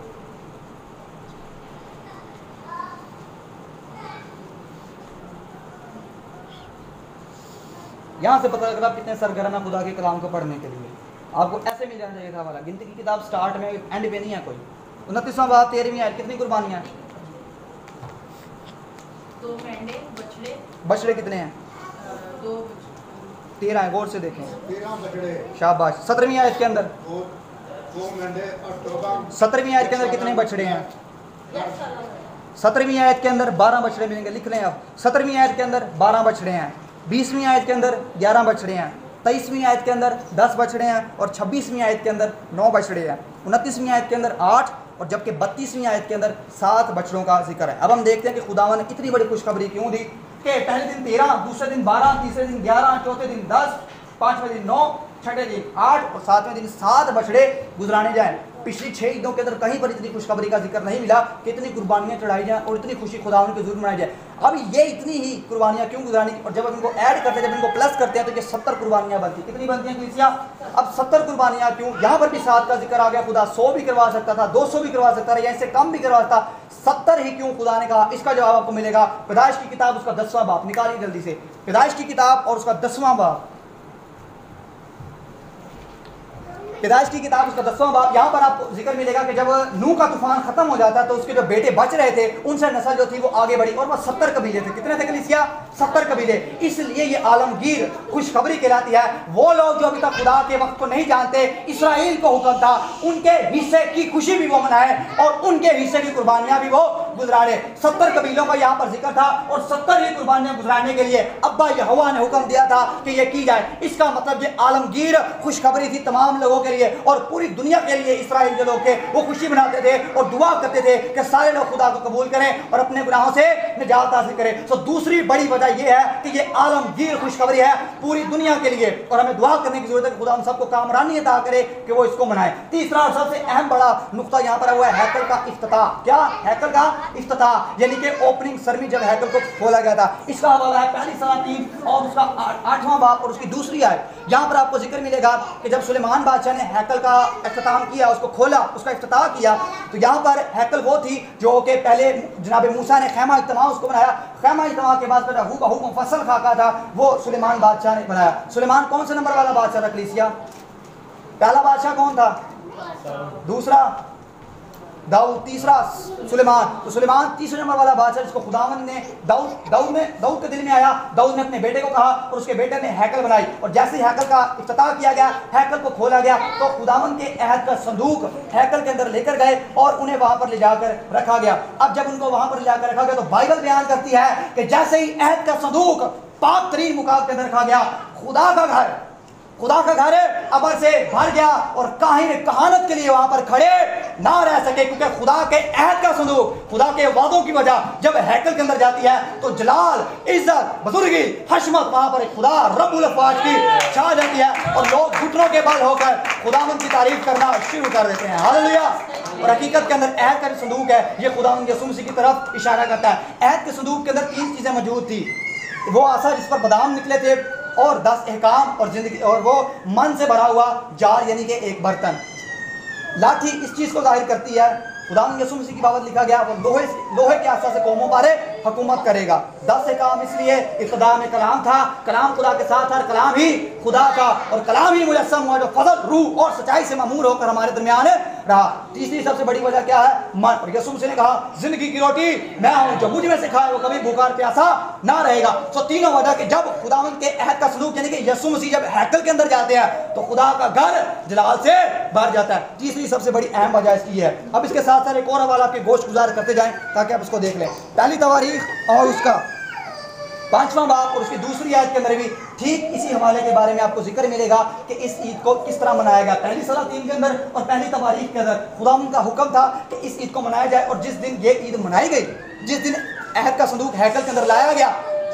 यहाँ से पता लग रहा कितने सरगर्म है खुदा के कलाम को पढ़ने के लिए। आपको ऐसे मिल जाना चाहिए था वाला। गिनती की किताब स्टार्ट में एंड पे नहीं है कोई। 29वां बाब 13वीं आयत, कितनी कुर्बानियाँ? 2 मेंढे बछड़े। बछड़े कितने हैं? 2 13 है, गौर से देखें। 13 बछड़े। शाबाश। 17वीं आयत के अंदर 2 मेंढे और 14। 17वीं आयत के अंदर कितने बछड़े हैं? 17वीं आयत के अंदर 12 बछड़े मिलेंगे, लिख लें आप। 17वीं आयत के अंदर 12 बछड़े हैं। 20वीं आयत के अंदर 11 बछड़े हैं। 23वीं आयत के अंदर 10 बछड़े हैं और 26वीं आयत के अंदर 9 बछड़े हैं। 29वीं आयत के अंदर 8 और जबकि 32वीं आयत के अंदर 7 बछड़ों का जिक्र है। अब हम देखते हैं कि खुदावन ने इतनी बड़ी खुशखबरी क्यों दी कि पहले दिन 13, दूसरे दिन 12, तीसरे दिन 11, चौथे दिन 10, 5वें दिन 9, छठे दिन 8 और 7वें दिन 7 बछड़े गुजराने जाएं। पिछली 6 ईदों के अंदर कहीं पर इतनी खुशखबरी का जिक्र नहीं मिला कि इतनी कुर्बानियां चढ़ाई जाएं और इतनी खुशी खुदावन के ज़रूर मनाई जाए। अब ये इतनी ही कुर्बानियां क्यों गुजरानी, और जब इनको ऐड करते हैं, जब इनको प्लस करते हैं तो ये 70 कुर्बानियां बनती। कितनी बनती हैं कलीसिया? अब 70 कुर्बानियां क्यों? यहाँ पर भी 7 का जिक्र आ गया। खुदा 100 भी करवा सकता था, 200 भी करवा सकता था, या इससे कम भी करवा सकता। 70 ही क्यों खुदा ने कहा? इसका जवाब आपको मिलेगा पैदाइश की किताब उसका 10वां बाब, निकालिए जल्दी से पैदाइश की किताब और उसका 10वां बाब। पैदाइश की किताब उसका 10वां बाब। यहाँ पर आपको जिक्र मिलेगा कि जब नूह का तूफान खत्म हो जाता तो उसके जो बेटे बच रहे थे उनसे नस्ल जो थी वो आगे बढ़ी और वह 70 कबीले थे। कितने थे कलीसिया? 70 कबीले। इसलिए ये आलमगीर खुशखबरी कहलाती है। वो लोग जो अभी तक खुदा के वक्त को नहीं जानते, इस्राएल को हुक्म था उनके हिस्से की खुशी भी वो मनाए और उनके हिस्से की कुर्बानियां भी वो गुजराने। 70 कबीलों का यहाँ पर जिक्र था और 70 ही कुर्बानियां गुजराने के लिए अब्बा यहोवा ने हुक्म दिया था कि ये की जाए। इसका मतलब ये आलमगीर खुशखबरी थी तमाम लोगों के लिए और पूरी दुनिया के लिए। इस्राएल जो लोग थे वो खुशी मनाते थे और दुआ करते थे कि सारे लोग खुदा को कबूल करें और अपने गुनाहों से निजात हासिल करें। तो दूसरी बड़ी वजह यह है कि ये आलमगीर खुशखबरी है पूरी दुनिया के लिए और हमें दुआ करने की जरूरत है कि खुदा हम सबको कामरानी अता करे कि वो इसको मनाए। तीसरा और सबसे अहम बड़ा नुक्ता यहाँ पर हुआ है हैकल का इफ्तिताह। क्या? हैकल का इफ्तिताह, यानी कि ओपनिंग सरमनी जब हैकल को खोला गया था। इसका हवाला है पहली सलातीन और उसका 8वां बाब और उसकी दूसरी आयत। यहाँ पर आपको जिक्र मिलेगा कि जब सुलेमान बादशाह ने हैकल का इफ्तिताम किया, उसको खोला, उसका इफ्तिताह किया, तो यहाँ पर हैकल वो थी जो कि पहले जनाब मूसा ने खैमा इज्तिमा उसको बनाया। खैमा इज्तिमा के बाद हूबहू मुफस्सल खाका था वो सुलेमान बादशाह ने बनाया। सुलेमान कौन से नंबर वाला बादशाह था कलीसिया? पहला बादशाह कौन था? दूसरा दाऊद, तीसरा सुलेमान। तो सुलेमान तीसरे नंबर वाला बादशाह जिसको खुदावन ने दाऊद के दिल में आया। दाऊद ने अपने बेटे को कहा और उसके बेटे ने हैकल बनाई और जैसे ही हैकल का इफ्तिताह किया गया, हैकल को खोला गया तो खुदावन के अहद का संदूक हैकल के अंदर लेकर गए और उन्हें वहां पर ले जाकर रखा गया। अब जब उनको वहां पर ले जाकर रखा गया तो बाइबल बयान करती है कि जैसे ही अहद का संदूक पाक तरीन मुकाम के अंदर रखा गया, खुदा का घर अबर से भर गया और काहिन कहानत के लिए वहां पर खड़े ना रह सके, क्योंकि खुदा के अहद का संदूक, खुदा के वादों की वजह जब हैकल के अंदर जाती है तो जलाल, इज्जत, बुजुर्गी, हशमत वहां पर खुदा रब्बुल अफ़वाज की छा जाती है और लोग घुटनों के बल होकर खुदावंद की तारीफ करना शुरू कर देते हैं। हालेलुया। और हकीकत के अंदर अहद का संदूक है, ये खुदावंद यीशु मसीह की तरफ इशारा करता है। अहद के संदूक के अंदर 3 चीजें मौजूद थी। वो आसा जिस पर बादाम निकले थे और 10 अहकाम और जिंदगी, और वो मन से भरा हुआ जार यानी कि एक बर्तन। लाठी इस चीज को जाहिर करती है। खुदावंद यीशु मसीह की बाबत लिखा गया वो लोहे के आसा से कौमों पर हुकूमत करेगा। 10 अहकाम इसलिए इब्तिदा में कलाम था, कलाम खुदा के साथ था, कलाम ही खुदा का और कलाम ही मुजस्सम हुआ जो फजल, रूह और सच्चाई से मामूर होकर हमारे दरमियान रहा। तीसरी सबसे बड़ी वजह क्या है? मन। और यीशु मसीह ने कहा जिंदगी की रोटी मैं हूं, जो मुझ में से खाए वो कभी भूखा और प्यासा ना रहेगा। तो तीनों वजह कि जब खुदावंद के अहद का सलूक यानी कि यीशु मसीह जब हैकल के अंदर जाते हैं तो खुदा का घर जलाल से भर जाता है। तीसरी सबसे बड़ी अहम वजह इसकी है। अब इसके साथ साथ एक और हवाला आपके गोश्त गुजार करते जाएं ताकि आप इसको देख लें। पहली तवारीख और उसका 5वां बाब और उसकी दूसरी आयत के अंदर भी ठीक इसी हवाले के बारे में आपको जिक्र मिलेगा कि इस ईद को किस तरह मनाया गया। पहली सलातीन के अंदर और पहली तवारीख के अंदर खुदावंद का हुक्म था कि इस ईद को मनाया जाए और जिस दिन ये ईद मनाई गई जिस दिन अहद का संदूक हैकल के अंदर लाया गया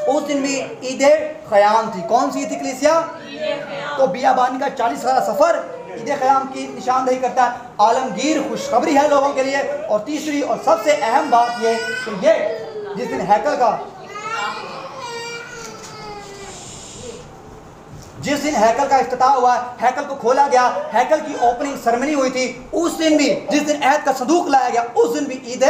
उस दिन भी ईद क़याम थी। कौन सी थी कलीसिया? तो बियाबानी का 40 साल सफ़र ईद क़याम की निशानदेही करता है। आलमगीर खुशखबरी है लोगों के लिए। और तीसरी और सबसे अहम बात ये कि ये जिस दिन हैकल का इफ्तिताह हुआ, हैकल को खोला गया, हैकल की ओपनिंग सेरेमनी हुई थी, उस दिन भी जिस दिन अहद का संदूक लाया गया उस दिन भी ईद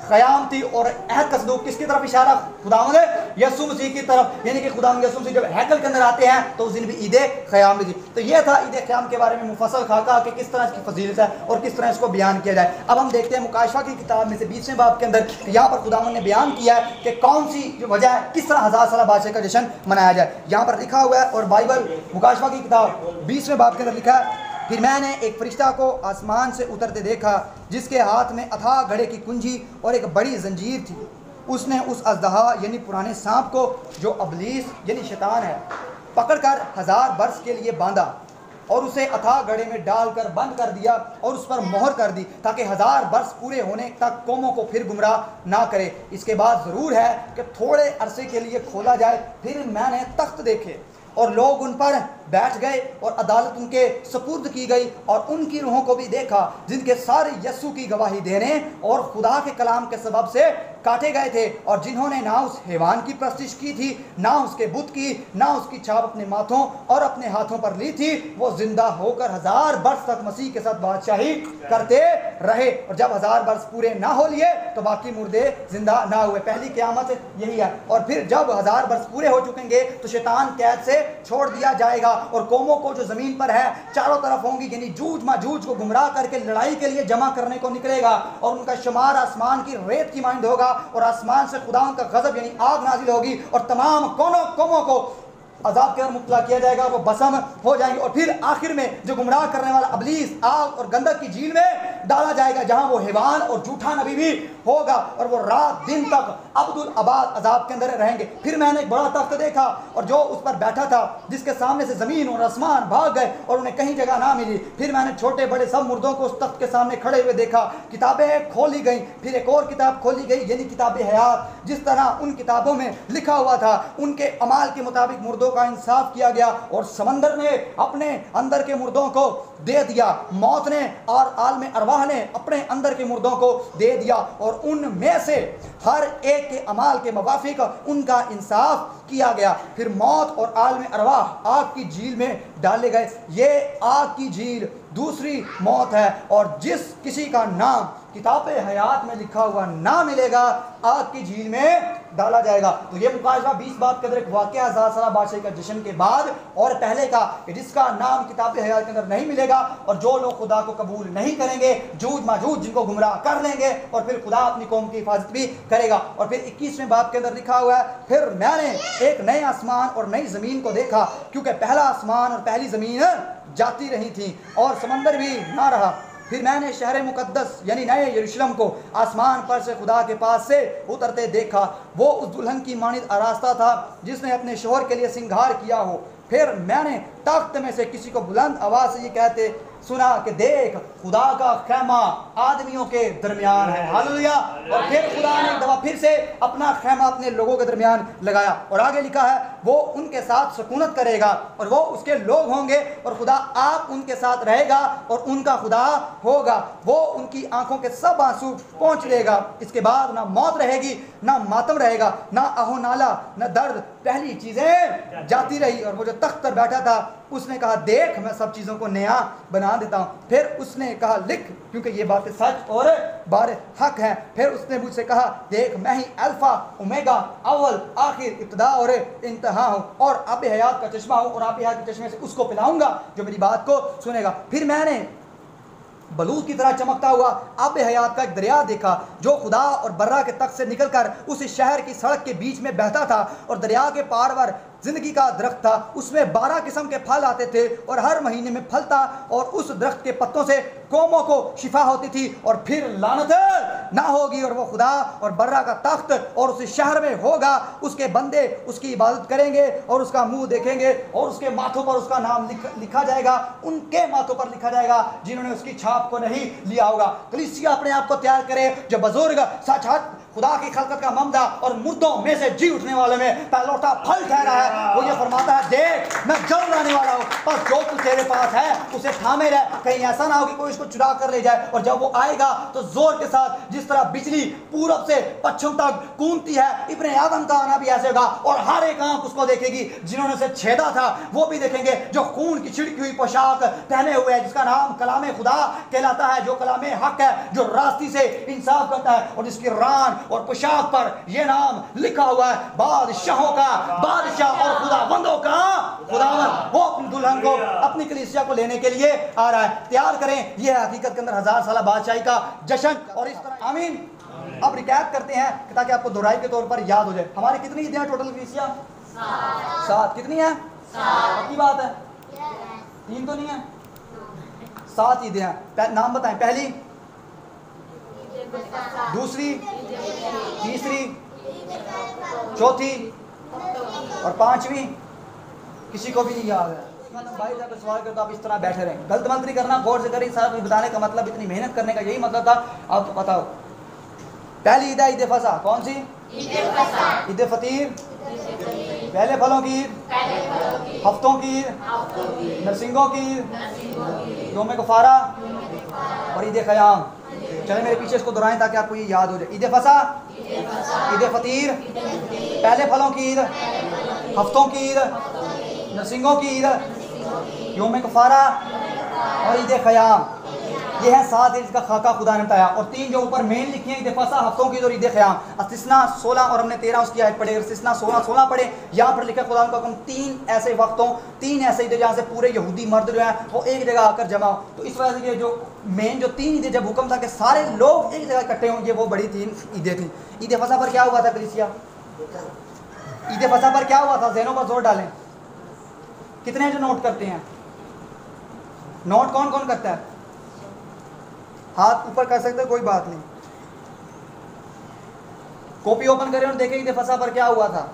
क़याम थी। और अहद का संदूक किसकी तरफ इशारा? खुदावंद यीशु मसीह की तरफ, यानी कि खुदावंद यीशु मसीह जब हैकल के अंदर आते हैं तो उस दिन भी ईद क़याम थी। तो ये था ईद क़याम के बारे में मुफस्सल खाका कि किस तरह इसकी फजीलत है और किस तरह इसको बयान किया जाए। अब हम देखते हैं मुकाशफा की किताब में से 20वें बाब के अंदर यहाँ पर खुदावंद ने बयान किया है कि कौन सी जो वजह है किस तरह 1000 साल बादशाह का जश्न मनाया जाए। यहाँ पर लिखा हुआ है और बाइबल मुकाशफा की किताब 20वें बाब के अंदर लिखा है, फिर मैंने एक फरिश्ता को आसमान से उतरते देखा जिसके हाथ में अथाह घड़े की कुंजी और एक बड़ी जंजीर थी। उसने उस अजदहा यानी पुराने सांप को जो अबलीस यानी शैतान है पकड़कर 1000 बरस के लिए बांधा और उसे अथाह घड़े में डालकर बंद कर दिया और उस पर मोहर कर दी ताकि 1000 बरस पूरे होने तक कौमों को फिर गुमराह ना करे। इसके बाद ज़रूर है कि थोड़े अरसे के लिए खोला जाए। फिर मैंने तख्त देखे और लोग उन पर बैठ गए और अदालत उनके सपुर्द की गई और उनकी रूहों को भी देखा जिनके सारे यस्सु की गवाही देने और खुदा के कलाम के सबब से काटे गए थे और जिन्होंने ना उस हैवान की प्रस्तिश की थी, ना उसके बुत की, ना उसकी छाप अपने माथों और अपने हाथों पर ली थी। वो जिंदा होकर 1000 बरस तक मसीह के साथ बादशाही करते रहे। और जब 1000 बरस पूरे ना हो लिए तो बाकी मुर्दे जिंदा ना हुए। पहली क़यामत यही है। और फिर जब 1000 बरस पूरे हो चुकेंगे तो शैतान कैद से छोड़ दिया जाएगा और कौमों को जो ज़मीन पर है चारों तरफ होंगी, यानी जूझ माजूझ को गुमराह करके लड़ाई के लिए जमा करने को निकलेगा और उनका शुमार आसमान की रेत की मानद होगा और आसमान से खुदा का गजब यानी आग नाजिल होगी और तमाम कौमों को अजाब के अंदर मुब्तला किया जाएगा और वो बसम हो जाएंगे। और फिर आखिर में जो गुमराह करने वाला अबलीस आग और गंधक की झील में डाला जाएगा जहां वो हैवान और झूठा नबी भी होगा और वो रात दिन तक अब्दुल आबाद अजाब के अंदर रहेंगे। फिर मैंने एक बड़ा तख्त देखा और जो उस पर बैठा था जिसके सामने से जमीन और आसमान भाग गए और उन्हें कहीं जगह ना मिली। फिर मैंने छोटे बड़े सब मुर्दों को उस तख्त के सामने खड़े हुए देखा। किताबें खोली गई, फिर एक और किताब खोली गई यानी किताब हयात। जिस तरह उन किताबों में लिखा हुआ था उनके अमाल के मुताबिक मुर्दों का इंसाफ किया गया और समंदर ने अपने अंदर के मुर्दों को दे दिया, मौत ने और आलम अरवाह ने अपने अंदर के मुर्दों को दे दिया और उनमें से हर एक के अमाल के मुवाफिक उनका इंसाफ किया गया। फिर मौत और आलम अरवाह आग की झील में डाले गए। ये आग की झील दूसरी मौत है और जिस किसी का नाम किताब हयात में लिखा हुआ ना मिलेगा आग की झील में डाला जाएगा। तो ये मुकाशफा 20 बाब के अंदर एक वाक़या 1000 साल बादशाही का जश्न के बाद और पहले का जिसका नाम किताब हयात के अंदर नहीं मिलेगा और जो लोग खुदा को कबूल नहीं करेंगे जूझ माजूझ जिनको गुमराह कर लेंगे और फिर खुदा अपनी कौम की हिफाजत भी करेगा। और फिर 21वें बाब के अंदर लिखा हुआ है, फिर मैंने एक नए आसमान और नई ज़मीन को देखा क्योंकि पहला आसमान और पहली ज़मीन जाती रही थी और समंदर भी ना रहा। फिर मैंने शहर मुकद्दस यानी नए यरूशलेम को आसमान पर से खुदा के पास से उतरते देखा। वो उस दुल्हन की मानिद आरास्ता था जिसने अपने शोहर के लिए श्रृंगार किया हो। फिर मैंने तख्त में से किसी को बुलंद आवाज़ से ये कहते सुना कि देख खुदा का खैमा आदमियों के दरमियान है। हालेलुया। और फिर खुदा ने एक दफ़ा फिर से अपना खैमा अपने लोगों के दरमियान लगाया और आगे लिखा है वो उनके साथ सुकूनत करेगा और वो उसके लोग होंगे और खुदा आप उनके साथ रहेगा और उनका खुदा होगा। वो उनकी आंखों के सब आंसू पोंछ लेगा। इसके बाद ना मौत रहेगी, ना मातम रहेगा, ना आहो नाला, ना दर्द। पहली चीज़ें जाती रही। और वो जो तख्त पर बैठा था उसने कहा देख मैं सब चीज़ों को नया बना देता हूँ। फिर उसने कहा लिख क्योंकि ये बातें सच और बार हक हैं। फिर उसने मुझसे कहा देख मैं ही अल्फा ओमेगा अव्वल आखिर इब्तिदा और इंतहा हूँ और आब हयात का चश्मा हूँ और आब हयात के चश्मे से उसको पिलाऊंगा जो मेरी बात को सुनेगा। फिर मैंने बलूत की तरह चमकता हुआ आब हयात का एक दरिया देखा जो खुदा और बर्रा के तख्त से निकलकर उस शहर की सड़क के बीच में बहता था और दरिया के पार जिंदगी का दरख्त था। उसमें 12 किस्म के फल आते थे और हर महीने में फलता और उस दरख्त के पत्तों से कौमों को शिफा होती थी। और फिर लानत ना होगी और वो खुदा और बर्रा का तख्त और उस शहर में होगा। उसके बंदे उसकी इबादत करेंगे और उसका मुंह देखेंगे और उसके माथों पर उसका नाम लिखा जाएगा, उनके माथों पर लिखा जाएगा जिन्होंने उसकी छाप को नहीं लिया होगा। कलीसिया अपने आप को तैयार करे जो बुजुर्ग साक्षात खुदा की खलकत का ममदा और मुर्दों में से जी उठने वाले में पहलौठा फल ठहरा है। वो ये फरमाता है, देख मैं जल्द आने वाला हूँ, पर जो तू तेरे पास है उसे थामे रह, कहीं ऐसा ना हो कि कोई इसको चुरा कर ले जाए। और जब वो आएगा तो जोर के साथ, जिस तरह बिजली पूरब से पश्चिम तक कूदती है, इब्ने आदम का आना भी ऐसे होगा। और हर एक आंख उसको देखेगी, जिन्होंने उसे छेदा था वो भी देखेंगे, जो खून की छिड़की हुई पोशाक पहने हुए है, जिसका नाम कलामे खुदा कहलाता है, जो कलामे हक है, जो रास्ती से इंसाफ करता है, और जिसकी रान और पोशाक पर यह नाम लिखा हुआ है, बादशाहों का बादशाह और खुदावंदों का खुदावंद। वो अपनी दुल्हन को, अपनी कलीसिया को लेने के लिए आ रहा है। तैयार करें, यह हकीकत के अंदर 1000 साल बादशाही का जश्न। और इस तरह आमीन। अब रिकैप करते हैं ताकि आपको दोहराई के तौर पर याद हो जाए। हमारी कितनी ईदें हैं टोटल कलीसिया? 7। कितनी है? 7 पक्की बात है? 3 तो नहीं है, 7 ईदें हैं। नाम बताएं। पहली, दूसरी, तीसरी, चौथी और 5वीं किसी को भी नहीं याद है। भाई जब सवाल करते तो आप इस तरह बैठे रहें, गलत मत नहीं करना, गौर से करें। सारा कुछ बताने का मतलब, इतनी मेहनत करने का यही मतलब था। अब बताओ, पहली ईद है ईद फसा। कौन सी? ईद फतीर, पहले फलों की ईद, हफ्तों की ईद, नरसिंगों की ईद, यौम कफारा और ईद क़याम। चले मेरे पीछे इसको दोहराएं ताकि आपको ये याद हो जाए। ईद फसा, ईद फतीर, पहले फलों की ईद, हफ्तों की ईद, नरसिंगों की ईद, यौम कफारा और ईद क़याम। ये है 7 ईद का खाका खुदा ने बताया। और 3 जो ऊपर मेन लिखी है, ईद फसा, हफ्तों की और ईद क़याम। इस्तिस्ना 16 और हमने 13 उसकी आयत पढ़े। इस्तिस्ना 16 पढ़े। यहाँ पर लिखा खुदा का हुक्म 3 ऐसे वक्तों, 3 ऐसे ईदें जहाँ से पूरे यहूदी मर्द जो हैं वो एक जगह आकर जमा हो। तो इस वजह से ये जो मेन जो 3 ईदें, जब हुक्म था कि सारे लोग एक जगह इकट्ठे हों, ये वो बड़ी 3 ईदें थी। ईद फसा पर क्या हुआ था कलीसिया? ईद फसा पर क्या हुआ था? ज़हनों पर जोर डालें। कितने हैं जो नोट करते हैं? नोट कौन कौन करता है? हाथ ऊपर कर सकते, कोई बात नहीं। कॉपी ओपन करें और देखें ईद फसा पर क्या हुआ था।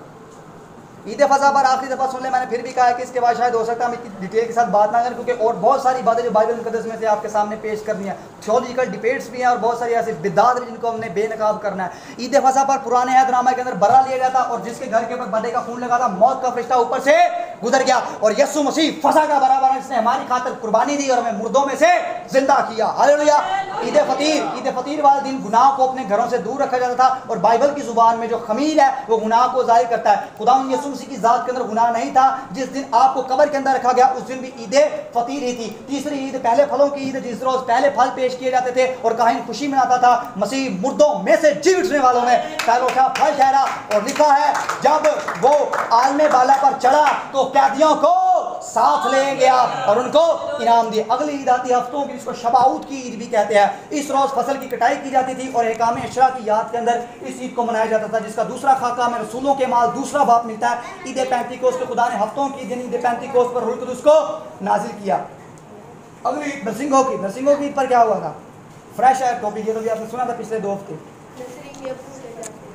ईद फसा पर आखिरी दफा सुन ले, मैंने फिर भी कहा है कि इसके बाद शायद हो सकता है हम इतनी डिटेल के साथ बात ना करें, क्योंकि और बहुत सारी बातें जो बाइबल मुकद्दस में से आपके सामने पेश करनी है। थियोलॉजिकल डिबेट्स भी हैं और बहुत सारी ऐसे बिदात भी जिनको हमने बेनकाब करना है। ईद फसा पर पुराने अहदनामा के अंदर बर्रा लिया जाता, और जिसके घर के ऊपर बड़े का खून लगा था, मौत का फरिश्ता ऊपर से गुजर गया, और यीशु मसीह फसा का बराबर है, जिसने हमारी खातिर कुर्बानी दी और हमें मुर्दों में से जिंदा किया। हालेलुया। ईद फतीर वाले दिन गुनाह को अपने घरों से दूर रखा जाता था, और बाइबल की जुबान में जो खमीर है वो गुनाह को जाहिर करता है। खुदावंद यीशु मसीह की जात के अंदर गुनाह नहीं था। जिस दिन आपको कब्र के अंदर रखा गया उस दिन भी ईद फतीर ही थी। तीसरी ईद पहले फलों की ईद, जिस रोज पहले फल पेश किए जाते थे और काहिन खुशी मनाता था। मसीह मुर्दों में से जी उठने वालों में पहलौठा फल ठहरा, और लिखा है जब वो आलमे बाला पर चढ़ा तो कैदियों को साथ ले गया और उनको इनाम दिए। अगली ईद आती है हफ्तों की, जिसको शबाउत की ईद भी कहते हैं। इस रोज फसल की कटाई की जाती थी और एकाम अशरा की याद के अंदर इस ईद को मनाया जाता था, जिसका दूसरा खाका में रसूलों के माल दूसरा बाप मिलता है। ईद पेंतिकोस्त के खुदा ने हफ्तों की दिन ईद पेंतिकोस्त पर रूह कुदुस को नाजिल किया। अगली ईद नरसिंगों की ईद पर क्या हुआ था? फ्रेश है टॉपिक, ये तो भी आपने सुना था पिछले 2 हफ्ते।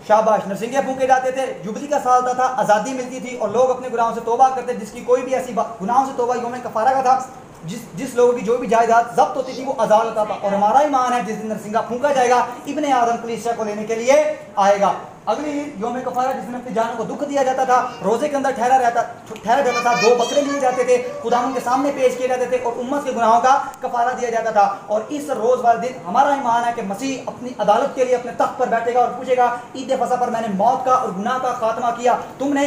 शाबाश, नरसिंगे फूके जाते थे। जुबली का साल था, आज़ादी मिलती थी और लोग अपने गुनाहों से तौबा करते। जिसकी कोई भी ऐसी गुनाहों से तौबा यौम कफारा का था। जिस लोगों की जो भी जायदाद जब्त होती थी वो आज़ाद होता था। और हमारा ईमान है जिस दिन नरसिंगा फूका जाएगा, इब्ने आदम कलीसिया को लेने के लिए आएगा। अगली यौम कफारा, जिसमें अपनी जानों को दुख दिया जाता था, रोजे के अंदर ठहरा जाता था। 2 बकरे लिए जाते थे, खुदावंद के सामने पेश किए जाते थे और उम्मत के गुनाहों का कफारा दिया जाता था। और इस रोज वाले दिन हमारा ईमान है कि मसीह अपनी अदालत के लिए अपने तख्त पर बैठेगा और पूछेगा, ईद फसा पर मैंने मौत का और गुनाह का खात्मा किया, तुमने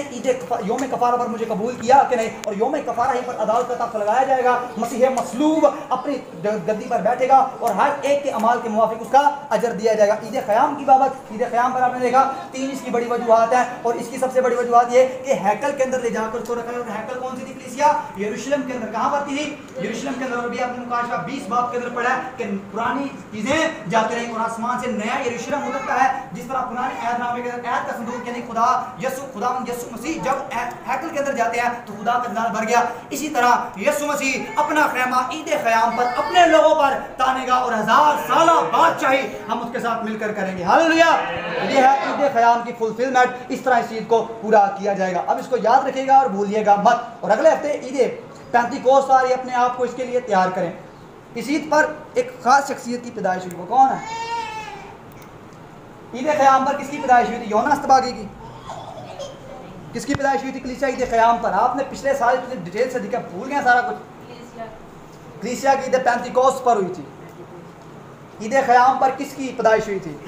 यौम कफारा पर मुझे कबूल किया कि नहीं? और यौम कफारा ही पर अदालत का तख्त लगाया जाएगा। मसीह मसलूब अपनी गद्दी पर बैठेगा और हर एक के अमाल के मुवाफिक उसका अजर दिया जाएगा। ईद क़याम की बाबत, ईद क़याम पर आपने देखा 3 इसकी बड़ी वजूहात है, और इसकी सबसे बड़ी वजूहात ये कि हैकल के अंदर ले जाकर उसको रखा गया। हैकल कौन सी थी कलीसिया? यरूशलेम के अंदर। कहाँ पर थी? यरूशलेम के अंदर। और भी आपने मुकाशफा 20 बाब के अंदर पढ़ा है कि पुरानी चीजें जाती रही और आसमान से नया यरूशलेम उतरता है। जिस तरह पुराने अहदनामे के अंदर ऐद का संदूक यानी खुदावंद यीशु मसीह जब हैकल के अंदर जाते हैं तो खुदा का जलाल भर गया। इसी तरह यीशु मसीह अपना खैमा ईद क़याम पर अपने लोगों पर तानेगा और 1000 साल बादशाही हम उसके साथ मिलकर करेंगे। हालेलुया। ये है ईद क़याम की फुलफिलमेंट। इस तरह इस ईद को पूरा किया जाएगा। अब इसको याद रखिएगा और भूलिएगा मत। और अगले हफ्ते ईद पेंतिकोस्त आ रही है, अपने आप को इसके लिए तैयार करें। इस ईद पर एक खास शख्सियत की पैदाइश हुई। वो कौन है? ईद क़याम पर किसकी पैदाइश हुई थी? यूहन्ना अस्तबागी की। किसकी पैदाइश हुई थी कलीसिया ईद क़याम पर? आपने पिछले साल इतनी डिटेल से दिखा, भूल गए सारा कुछ। कलीसिया की ईद पेंतिकोस्त पर हुई थी। ईद क़याम पर किसकी पैदाइश हुई थी?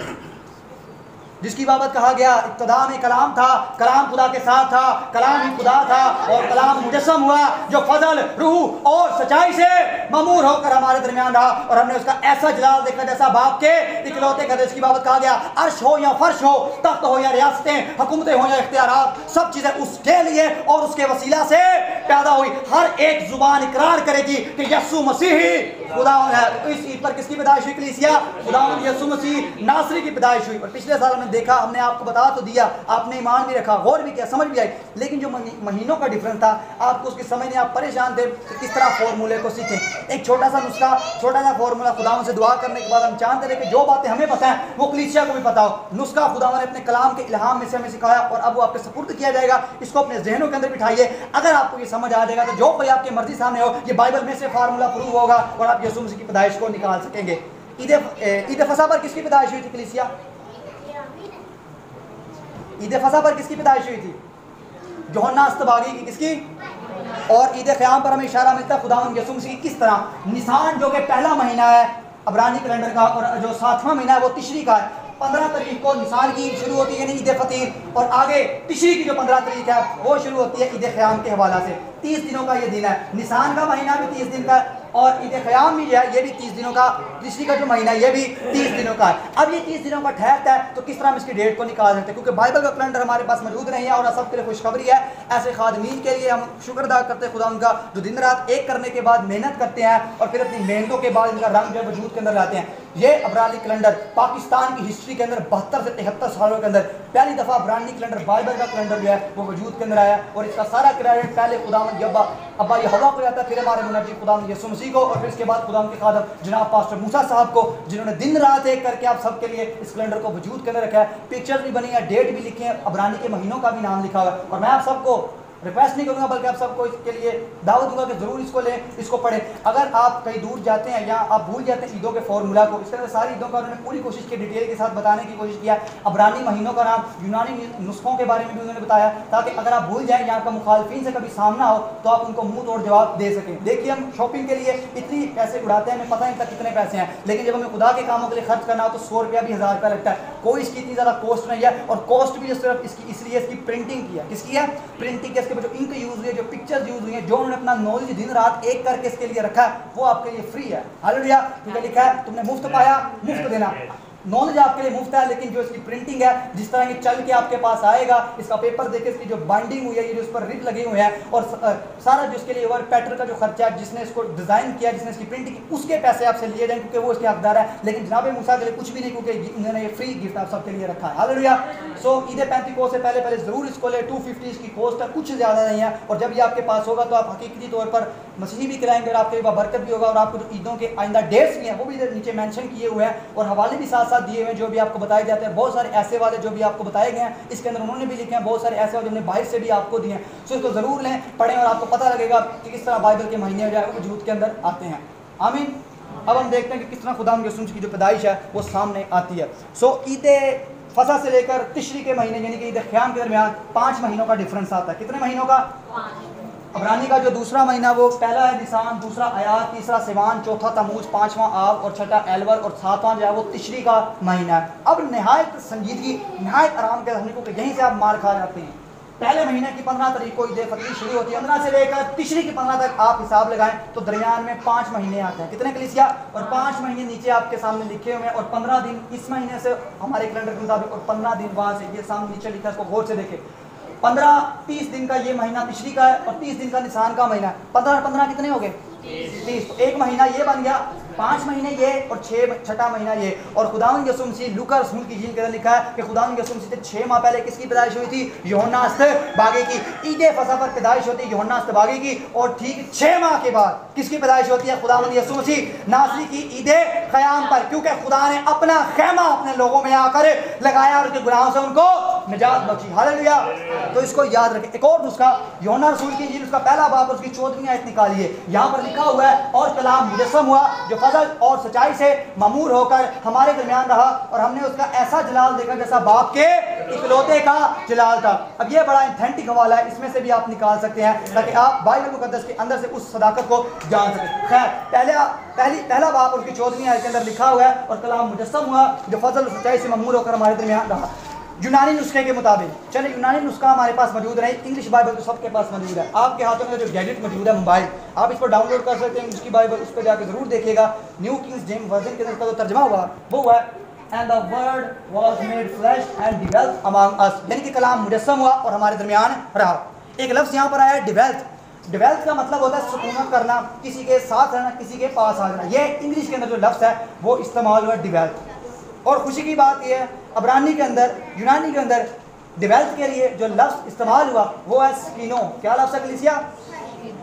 जिसकी बाबत कहा गया इब्तिदा में कलाम था, कलाम खुदा के साथ था, कलाम ही खुदा था और कलाम मुजस्सम हुआ, जो फजल, रूह और सच्चाई से ममूर होकर हमारे दरमियान रहा और हमने उसका ऐसा जलाल देखा जैसा बाप के इकलौते का। जिसकी बाबत कहा गया अर्श हो या फर्श हो, तख्त हो या रियासतें, हुकूमतें हो या इख्तियारात, सब चीज़ें उसके लिए और उसके वसीला से पैदा हुई। हर एक जुबान इकरार करेगी कि यीशु मसीह ही खुदा है। इस ईद पर किसकी पैदाइश हुई कलीसिया? खुदावंद यीशु मसीह नासरी की पैदाइश हुई। और पिछले साल हमने देखा, हमने आपको बता तो दिया, आपने ईमान भी रखा, गौर भी किया, समझ भी आई, लेकिन जो महीनों का डिफरेंस था आपको उसकी समझ नहीं, आप परेशान थे कि किस तरह फॉर्मूले को सीखें। एक छोटा सा नुस्खा, छोटा सा फॉर्मूला, खुदावंद से दुआ करने के बाद हम चाहते थे कि जो बातें हमें पता है वो कलीसिया को भी पता हो। नुस्खा खुदावंद ने अपने कलाम के इल्हाम में से हमें सिखाया और अब वो आपके सुपुर्द किया जाएगा। इसको अपने जहनों के अंदर बिठाइए। अगर आपको ये समझ आ जाएगा तो जो कोई आपकी मर्जी सामने हो, ये बाइबल में से फार्मूला प्रूव होगा और आप यीशु मसीह की पैदाइश को निकाल सकेंगे। ईद फसा पर किसकी पैदाइश हुई थी कलीसिया? ईद फसा पर किसकी पैदाइश हुई थी? यूहन्ना अस्तबागी की। किसकी? और ईद क़याम पर हमें इशारा मिलता है खुदावंद यीशु मसीह किस तरह निसान जो कि पहला महीना है अबरानी कैलेंडर का और जो 7वां महीना है वो तिशरी का है। 15 तारीख को निसान की शुरू होती है, यानी ईद फतीर, और आगे तिशरी की जो 15 तारीख है वो शुरू होती है ईद क़याम के हवाला से। 30 दिनों का ये दिन है। निसान का महीना भी 30 दिन का और ईद क़याम भी जो है ये भी 30 दिनों का। तिशरी का जो महीना है ये भी 30 दिनों का है। अब ये 30 दिनों का ठहरता है तो किस तरह हम इसकी डेट को निकाल सकते हैं? क्योंकि बाइबल का कैलेंडर हमारे पास मौजूद नहीं है और सबके लिए खुशखबरी है। ऐसे खादमीन के लिए हम शुक्र अदा करते हैं खुदा उनका, जो दिन रात एक करने के बाद मेहनत करते हैं और फिर अपनी मेहनतों के बाद इनका रंग जो है वजूद के अंदर लाते हैं। ये अबरानी कैलेंडर पाकिस्तान की हिस्ट्री के अंदर 72 से 73 सालों के अंदर पहली दफ़ा अबरानी कैलेंडर, बाइबल का कैलेंडर जो है वो वजूद के अंदर आया और इसका सारा क्रेडिट पहले खुदावंद अब्बा यहोवा को जाता है, फिर हमारे मुनज्जिम खुदावंद यीशु मसीह को और फिर इसके बाद खुदावंद के खादम जनाब पास्टर मूसा साहब को, जिन्होंने दिन रात एक करके आप सबके लिए इस कैलेंडर को वजूद के अंदर रखा है। पिक्चर्स भी बनी है, डेट भी लिखी है, अबरानी के महीनों का भी नाम लिखा हुआ है। और मैं आप सबको रिक्वेस्ट नहीं करूँगा बल्कि आप सबको इसके लिए दावत दूंगा कि ज़रूर इसको लें, इसको पढ़ें। अगर आप कहीं दूर जाते हैं या आप भूल जाते हैं ईदों के फॉर्मूला को, इस तरह सारी ईदों का उन्होंने पूरी कोशिश की, डिटेल के साथ बताने की कोशिश किया। अबरानी महीनों का नाम, यूनानी नुस्खों के बारे में भी उन्होंने बताया ताकि अगर आप भूल जाएँ या आपका मुखालफिन से कभी सामना हो तो आप उनको मुँह तोड़ जवाब दे सकें। देखिए, हम शॉपिंग के लिए इतनी पैसे उड़ाते हैं, हमें पता नहीं था कितने पैसे हैं, लेकिन जब हमें खुदा के कामों के लिए खर्च करना हो तो 100 रुपया भी 1000 रुपया लगता है। कोई इसकी इतनी ज़्यादा कॉस्ट नहीं है और कॉस्ट भी सिर्फ इसकी इसलिए इसकी प्रिंटिंग की है। किसकी है? प्रिंटिंग। इसके जो इंक यूज़ हुई है, जो पिक्चर्स यूज हुई हैं, जो उन्होंने अपना नॉलेज दिन रात एक करके इसके लिए रखा है, वो आपके लिए फ्री है। हालेलुया। क्योंकि लिखा है तुमने मुफ्त पाया, मुफ्त देना। नॉलेज आपके लिए मुफ्त है, लेकिन जो इसकी प्रिंटिंग है, जिस तरह की चल के आपके पास आएगा, इसका पेपर देखे, इसकी जो बाइंडिंग हुई है, ये जो इस पर रिप लगे हुए हैं और सारा जो इसके लिए वर्क पैटर्न का जो खर्चा है, जिसने इसको डिज़ाइन किया, जिसने इसकी प्रिंटिंग की, उसके पैसे आपसे लिए जाएंगे क्योंकि वो इसके हकदार है। लेकिन जनाब मूसा के लिए कुछ भी नहीं, क्योंकि उन्होंने ये फ्री गिफ्ट आप सबके लिए रखा है। हालेलुया। सो ईद पेंतिकोस्त से पहले ज़रूर इसको ले। 250 इसकी कॉस्ट है, कुछ ज़्यादा नहीं है। और जब ये आपके पास होगा तो आप हकीकती तौर पर मसीही भी खिलाएंगे और आपके लिए बरकत भी होगा। और आपको जो ईदों के आइंदा डेट्स भी हैं वो भी नीचे मेंशन किए हुए हैं और हवाले भी साथ साथ दिए हुए हैं जो भी आपको बताए जाते हैं। बहुत सारे ऐसे वाले जो भी आपको बताए गए हैं इसके अंदर उन्होंने भी लिखे हैं, बहुत सारे ऐसे वाले हमने बाहर से भी आपको दिए हैं। सो इसको ज़रूर लें, पढ़ें और आपको पता लगेगा कि किस तरह बाइबल के महीने जो है वो वजूद के अंदर आते हैं। आमीन। अब हम देखते हैं कि किस तरह खुदावंद यीशु मसीह की जो पैदाइश है वो सामने आती है। सो ईद फसा से लेकर तिशरी के महीने यानी कि ईद क़याम के दरमियान 5 महीनों का डिफरेंस आता है। कितने महीनों का? 5। अबरानी का जो दूसरा महीना वो पहला है निसान, दूसरा अयाद, तीसरा सिवान, चौथा तमूज, 5वां आब और छठा एलवर और 7वां जो है वो तिशरी का महीना है। अब नहायत संजीदगी, नहायत आराम के रहने को यहीं से आप मार खा जाते हैं। पहले महीने की 15 तारीख को ईद फतीर शुरू होती है, 15 से लेकर तिशरी की 15 तक आप हिसाब लगाएं तो दरमियान में 5 महीने आते हैं। कितने कलीसिया? और 5 महीने नीचे आपके सामने लिखे हुए हैं और 15 दिन इस महीने से हमारे कैलेंडर के मुताबिक और 15 दिन वहाँ से, ये सामने नीचे लिखा है, इसको गौर से देखें। 15-30 दिन का ये महीना तिशरी का है और 30 दिन का निसान का महीना है। 15 कितने हो गए? 30। तो एक महीना ये बन गया, 5 महीने ये और 6 महीना ये। और खुदावंद यीशु मसीह लूका रसूल की इंजील के अंदर लिखा है कि खुदावंद यीशु मसीह से 6 माह पहले किसकी पैदाइश हुई थी? यूहन्ना अस्तबागी की। ईद फसह पर पैदाइश होती है यूहन्ना अस्तबागी की और ठीक 6 माह के बाद किसकी पैदाइश होती है? खुदावंद यीशु मसीह नासरी की ईद क़याम पर। क्योंकि खुदा ने अपना खैमा अपने लोगों में आकर लगाया और उनके गुनाहों से उनको निजात बख्शी। हालेलुया। तो इसको याद रखें। एक और नुस्खा यूहन्ना रसूल की इंजील उसका पहला बाब उसकी 14वीं आयत निकालिए। यहाँ पर लिखा हुआ है और कलाम मुजस्सम हुआ जो फजल और सच्चाई से मामूर होकर हमारे दरमियान रहा और हमने उसका ऐसा जलाल देखा जैसा बाप के इकलौते का जलाल था। अब ये बड़ा ऑथेंटिक हवाला है, इसमें से भी आप निकाल सकते हैं ताकि आप बाइबल मुकद्दस के अंदर से उस सदाकत को जान सकें। खैर पहला बाब उसकी 14वीं आयत के अंदर लिखा हुआ है और कलाम मुजस्सम हुआ जो फजल और सच्चाई से मामूर होकर हमारे दरमियान रहा। यूनानी नुस्खे के मुताबिक, चलिए यूनानी नुस्खा हमारे पास मौजूद नहीं, इंग्लिश बाइबल तो सबके पास मौजूद है। आपके हाथों में जो गैजेट मौजूद है मोबाइल, आप इस पर डाउनलोड कर सकते हैं इंग्लिश की बाइबल, उस पर जाकर जरूर देखिएगा। न्यू किंग जेम्स वर्जन के अंदर का जो तर्जमा हुआ वो हुआ and the word was made flesh and dwelt among us, यानी कि कलाम मुजस्सम हुआ और हमारे दरमियान रहा। एक लफ्ज़ यहाँ पर आया है डिवेल्ट। डिवेल्ट का मतलब होता है सुकून करना, किसी के साथ रहना, किसी के पास आ जाना। ये इंग्लिश के अंदर जो लफ्ज़ है वो इस्तेमाल हुआ डिवेल्ट। और खुशी की बात यह है अबरानी के अंदर, यूनानी के अंदर डिवेल्ट के लिए जो लफ्ज़ इस्तेमाल हुआ वो है स्कीनो। क्या लफ्ज़ है कलीसिया?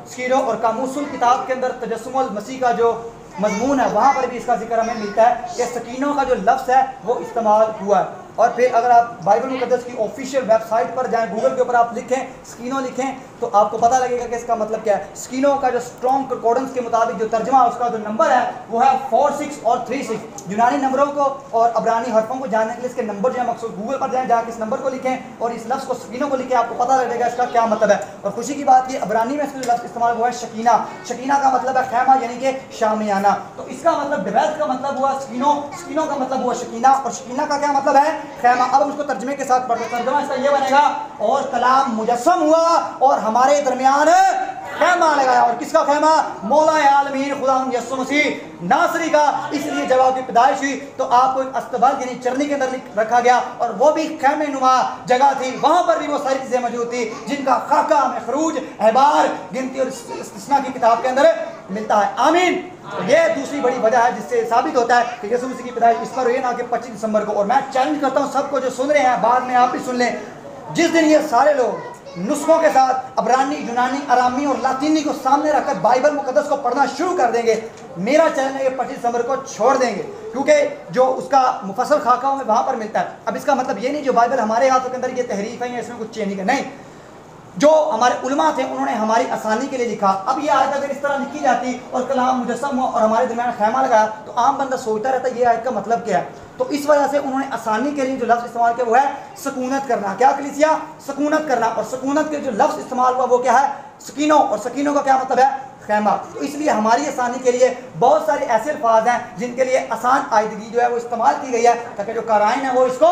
स्कीनो। और कामूसुल किताब के अंदर तजस्सुमुल मसीह का जो मजमून है वहाँ पर भी इसका जिक्र हमें मिलता है कि स्कीनो का जो लफ्ज़ है वो इस्तेमाल हुआ है। और फिर अगर आप बाइबल मुकद्दस की ऑफिशियल वेबसाइट पर जाएं, गूगल के ऊपर आप लिखें स्कीनो लिखें तो आपको पता लगेगा कि इसका मतलब क्या है। स्कीनो का जो स्ट्रॉन्ग कंकॉर्डेंस के मुताबिक जो तर्जमा उसका जो नंबर है वो है 46 और 36। यूनानी नंबरों को और अबरानी हरफों को जानने के लिए इसके नंबर जो है मकसूद गूगल पर जाएं, जाकर इस नंबर को लिखें और इस लफ्ज़ को स्कीनो को लिखें, आपको पता लगेगा इसका क्या मतलब है। और खुशी की बात ये अबरानी में इसका जो लफ्ज़ इस्तेमाल हुआ है शकीना। शकीना का मतलब है खैमा यानी कि शामियाना। तो इसका मतलब डिवेल्ट का मतलब हुआ स्कीनो, स्कीनो का मतलब हुआ शकीना और शकीना का क्या मतलब है? खैमा। अब हम उसको तर्जमे के साथ पढ़ते हैं। तर्जमा इसका ये बनेगा और कलाम मुजस्सम हुआ और हमारे दरमियान खैमा लगाया। और किसका खैमा? मौला आलमीन खुदा यीशु मसीह नासरी का। इसलिए जब आपकी पैदाइश हुई तो आपको एक अस्तबल यानी चरनी के अंदर रखा गया और वो भी खैमे नुमा जगह थी, वहां पर भी वो सारी चीजें मौजूद थी जिनका खाका में खरूज अहबार गिनती और इस्तिस्ना की किताब के अंदर मिलता है। आमीन। तो ये दूसरी बड़ी वजह है जिससे साबित होता है कि यीशु मसीह की पैदाइश इस पर हुई ना कि 25 दिसंबर को। और मैं चैलेंज करता हूँ सबको जो सुन रहे हैं, बाद में आप भी सुन लें, जिस दिन ये सारे लोग नुस्खों के साथ अबरानी, यूनानी, अरामी और लातीनी को सामने रखकर बाइबल मुकद्दस को पढ़ना शुरू कर देंगे, मेरा चैलेंज है कि 25 दिसंबर को छोड़ देंगे, क्योंकि जो उसका मुफस्सल खाका में वहाँ पर मिलता है। अब इसका मतलब ये नहीं जो बाइबल हमारे हाथों के अंदर ये तहरीफ है या इसमें कुछ चेंज नहीं, जो हमारे उलमा थे उन्होंने हमारी आसानी के लिए लिखा। अब ये आयत अगर इस तरह लिखी जाती और कलाम मुजस्सम हुआ और हमारे दरमियान खैमा लगाया तो आम बंदा सोचता रहता ये आयत का मतलब क्या है। तो इस वजह से उन्होंने आसानी के लिए जो लफ्ज़ इस्तेमाल किया वो है सकूनत करना। क्या कलीसिया? सकूनत करना। और सकूनत के जो लफ्ज़ इस्तेमाल हुआ वो क्या है? सकीनो। और सकीनो का क्या मतलब है? खैमा। तो इसलिए हमारी आसानी के लिए बहुत सारे ऐसे अल्फाज हैं जिनके लिए आसान आयदगी जो है वो इस्तेमाल की गई है ताकि जो काराइन है वो इसको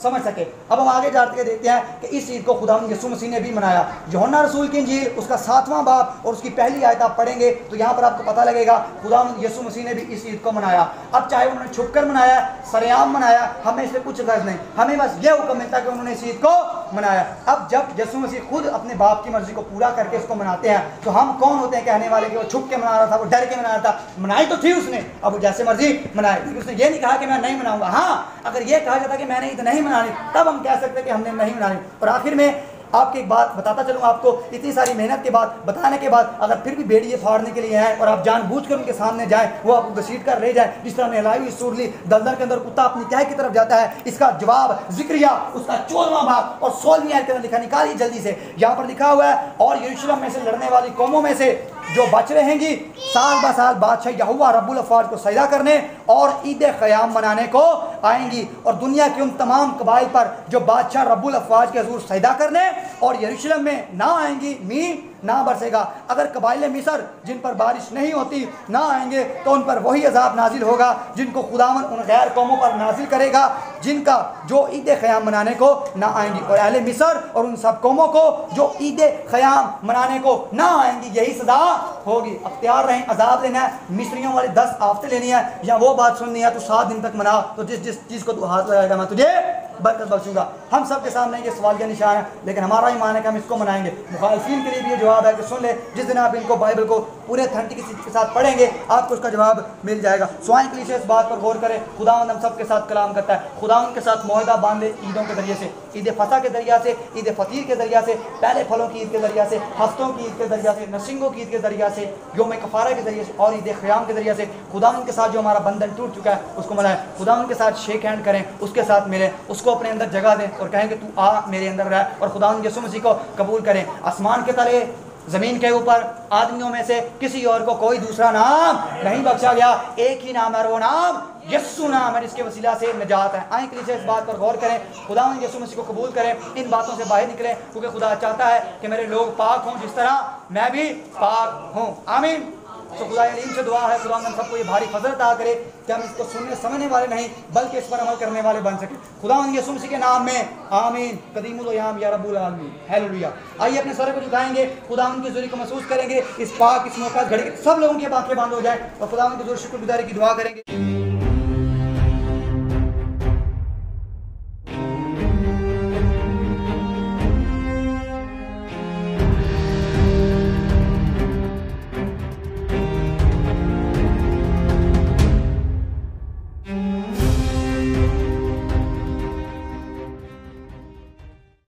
समझ सके। अब हम आगे जाते देखते हैं कि इस ईद को खुदा यीशु मसीह ने भी मनाया। यूहन्ना रसूल की इंजील उसका 7वां बाब और उसकी पहली आयत आप पढ़ेंगे तो यहाँ पर आपको पता लगेगा खुदा यीशु मसीह ने भी इस ईद को मनाया। अब चाहे उन्होंने छुपकर मनाया, सरेआम मनाया, हमें इससे कुछ गर्ज नहीं, हमें बस ये हुक्म मिलता है कि उन्होंने इस ईद को मनाया। अब जब यीशु मसीह खुद अपने बाप की मर्जी को पूरा करके इसको मनाते हैं तो हम कौन होते हैं कहने वाले कि वो छुप के मना रहा था, वो डर के मना रहा था? मनाई तो थी उसने, अब वो जैसे मर्जी मनाए, लेकिन उसने ये नहीं कहा कि मैं नहीं मनाऊंगा। हाँ, अगर ये कहा जाता कि मैंने ईद नहीं मनानी तब हम कह सकते कि हमने नहीं मनानी। और आखिर में आपकी एक बात बताता चलूँ आपको, इतनी सारी मेहनत के बाद बताने के बाद अगर फिर भी भेड़िए फाड़ने के लिए आए और आप जानबूझकर उनके सामने जाएं, वो आपको घसीट कर ले जाए जिस तरह नहलाई हुई सूरली दलदल के अंदर कुत्ता अपनी तह की तरफ जाता है, इसका जवाब जिक्रिया उसका 14वां बाब और 16वीं आयत के अंदर लिखा। निकालिए जल्दी से, यहाँ पर लिखा हुआ है और यरूशलेम में से लड़ने वाली कौमों में से जो बच रहेंगी साल ब साल बादशाह यहोवा रब्बुल अफ़वाज को सजदा करने और ईद क़याम मनाने को आएंगी और दुनिया के उन तमाम कबाइल पर जो बादशाह रब्बुल अफ़वाज के हुज़ूर सजदा करने और यरूशलेम में ना आएंगी मींह ना बरसेगा। अगर कबाइल मिस्र जिन पर बारिश नहीं होती ना आएंगे तो उन पर वही अजाब नाजिल होगा जिनको खुदावन उन गैर कौमों पर नाजिल करेगा जिनका जो ईद क़याम मनाने को ना आएंगी। और अहले मिस्र और उन सब कौमों को जो ईद क़याम मनाने को ना आएंगी यही सदा होगी। अब तैयार रहें, अजाब लेना है, मिस्रियों वाले 10 आफतें लेनी है या वो बात सुननी है तो 7 दिन तक मना, तो जिस चीज़ को तू हाथ लगाएगा मैं तुझे बरकत बख्शूंगा। हम सब के सामने ये सवाल का निशान है, लेकिन हमारा ईमान है कि हम इसको मनाएंगे। मुखालिफिन के लिए भी ये जवाब है कि सुन ले, जिस दिन आप इनको बाइबल को पूरे अथेंटिसिटी के साथ पढ़ेंगे आपको उसका जवाब मिल जाएगा। स्वाइन कलीसिया इस बात पर गौर करें, खुदावंद हम सब के साथ कलाम करता है, खुदावंद के साथ मुआहदा बांधे ईदों के जरिए से, ईद फसा के जरिया से, ईद फतीर के जरिया से, पहले फलों की ईद के जरिया से, हफ्तों की ईद के जरिया से, नरसिंगों की ईद के जरिया से, योम कफारा के जरिए से और ईद क़याम के जरिए से खुदावंद के साथ जो हमारा बंधन टूट चुका है उसको मिलाएं। खुदावंद के साथ शेक हैंड करें, उसके साथ मिलें, उसको अपने अंदर जगह दें और कहें कि तू आ मेरे अंदर रह, और खुदावंद यीशु मसीह को कबूल करें। आसमान के तले ज़मीन के ऊपर आदमियों में से किसी और को कोई दूसरा नाम नहीं बख्शा गया, एक ही नाम है, वो नाम यीशु नाम है, जिसके वसीला से निजात है। आए कलीसिया इस बात पर गौर करें, खुदावंद यीशु मसीह को कबूल करें, इन बातों से बाहर निकलें, क्योंकि खुदा चाहता है कि मेरे लोग पाक हों जिस तरह मैं भी पाक हूँ। आमीन। तो खुदा अलीम से दुआ है खुदा हम सबको ये भारी फजल अता करे कि हम इसको सुनने समझने वाले नहीं बल्कि इस पर अमल करने वाले बन सके। खुदा यीशु मसीह के नाम में आमीन। कदीमुल याम या रब्बुल आलमीन। हालेलुया। आइए अपने सर को झुकाएंगे, खुदा की ज़ुरी को महसूस करेंगे, इस पाक इस मौका घड़ी सब लोगों के बातें बंद हो जाए और खुदा की ज़रूर शुक्रगुजारी की दुआ करेंगे।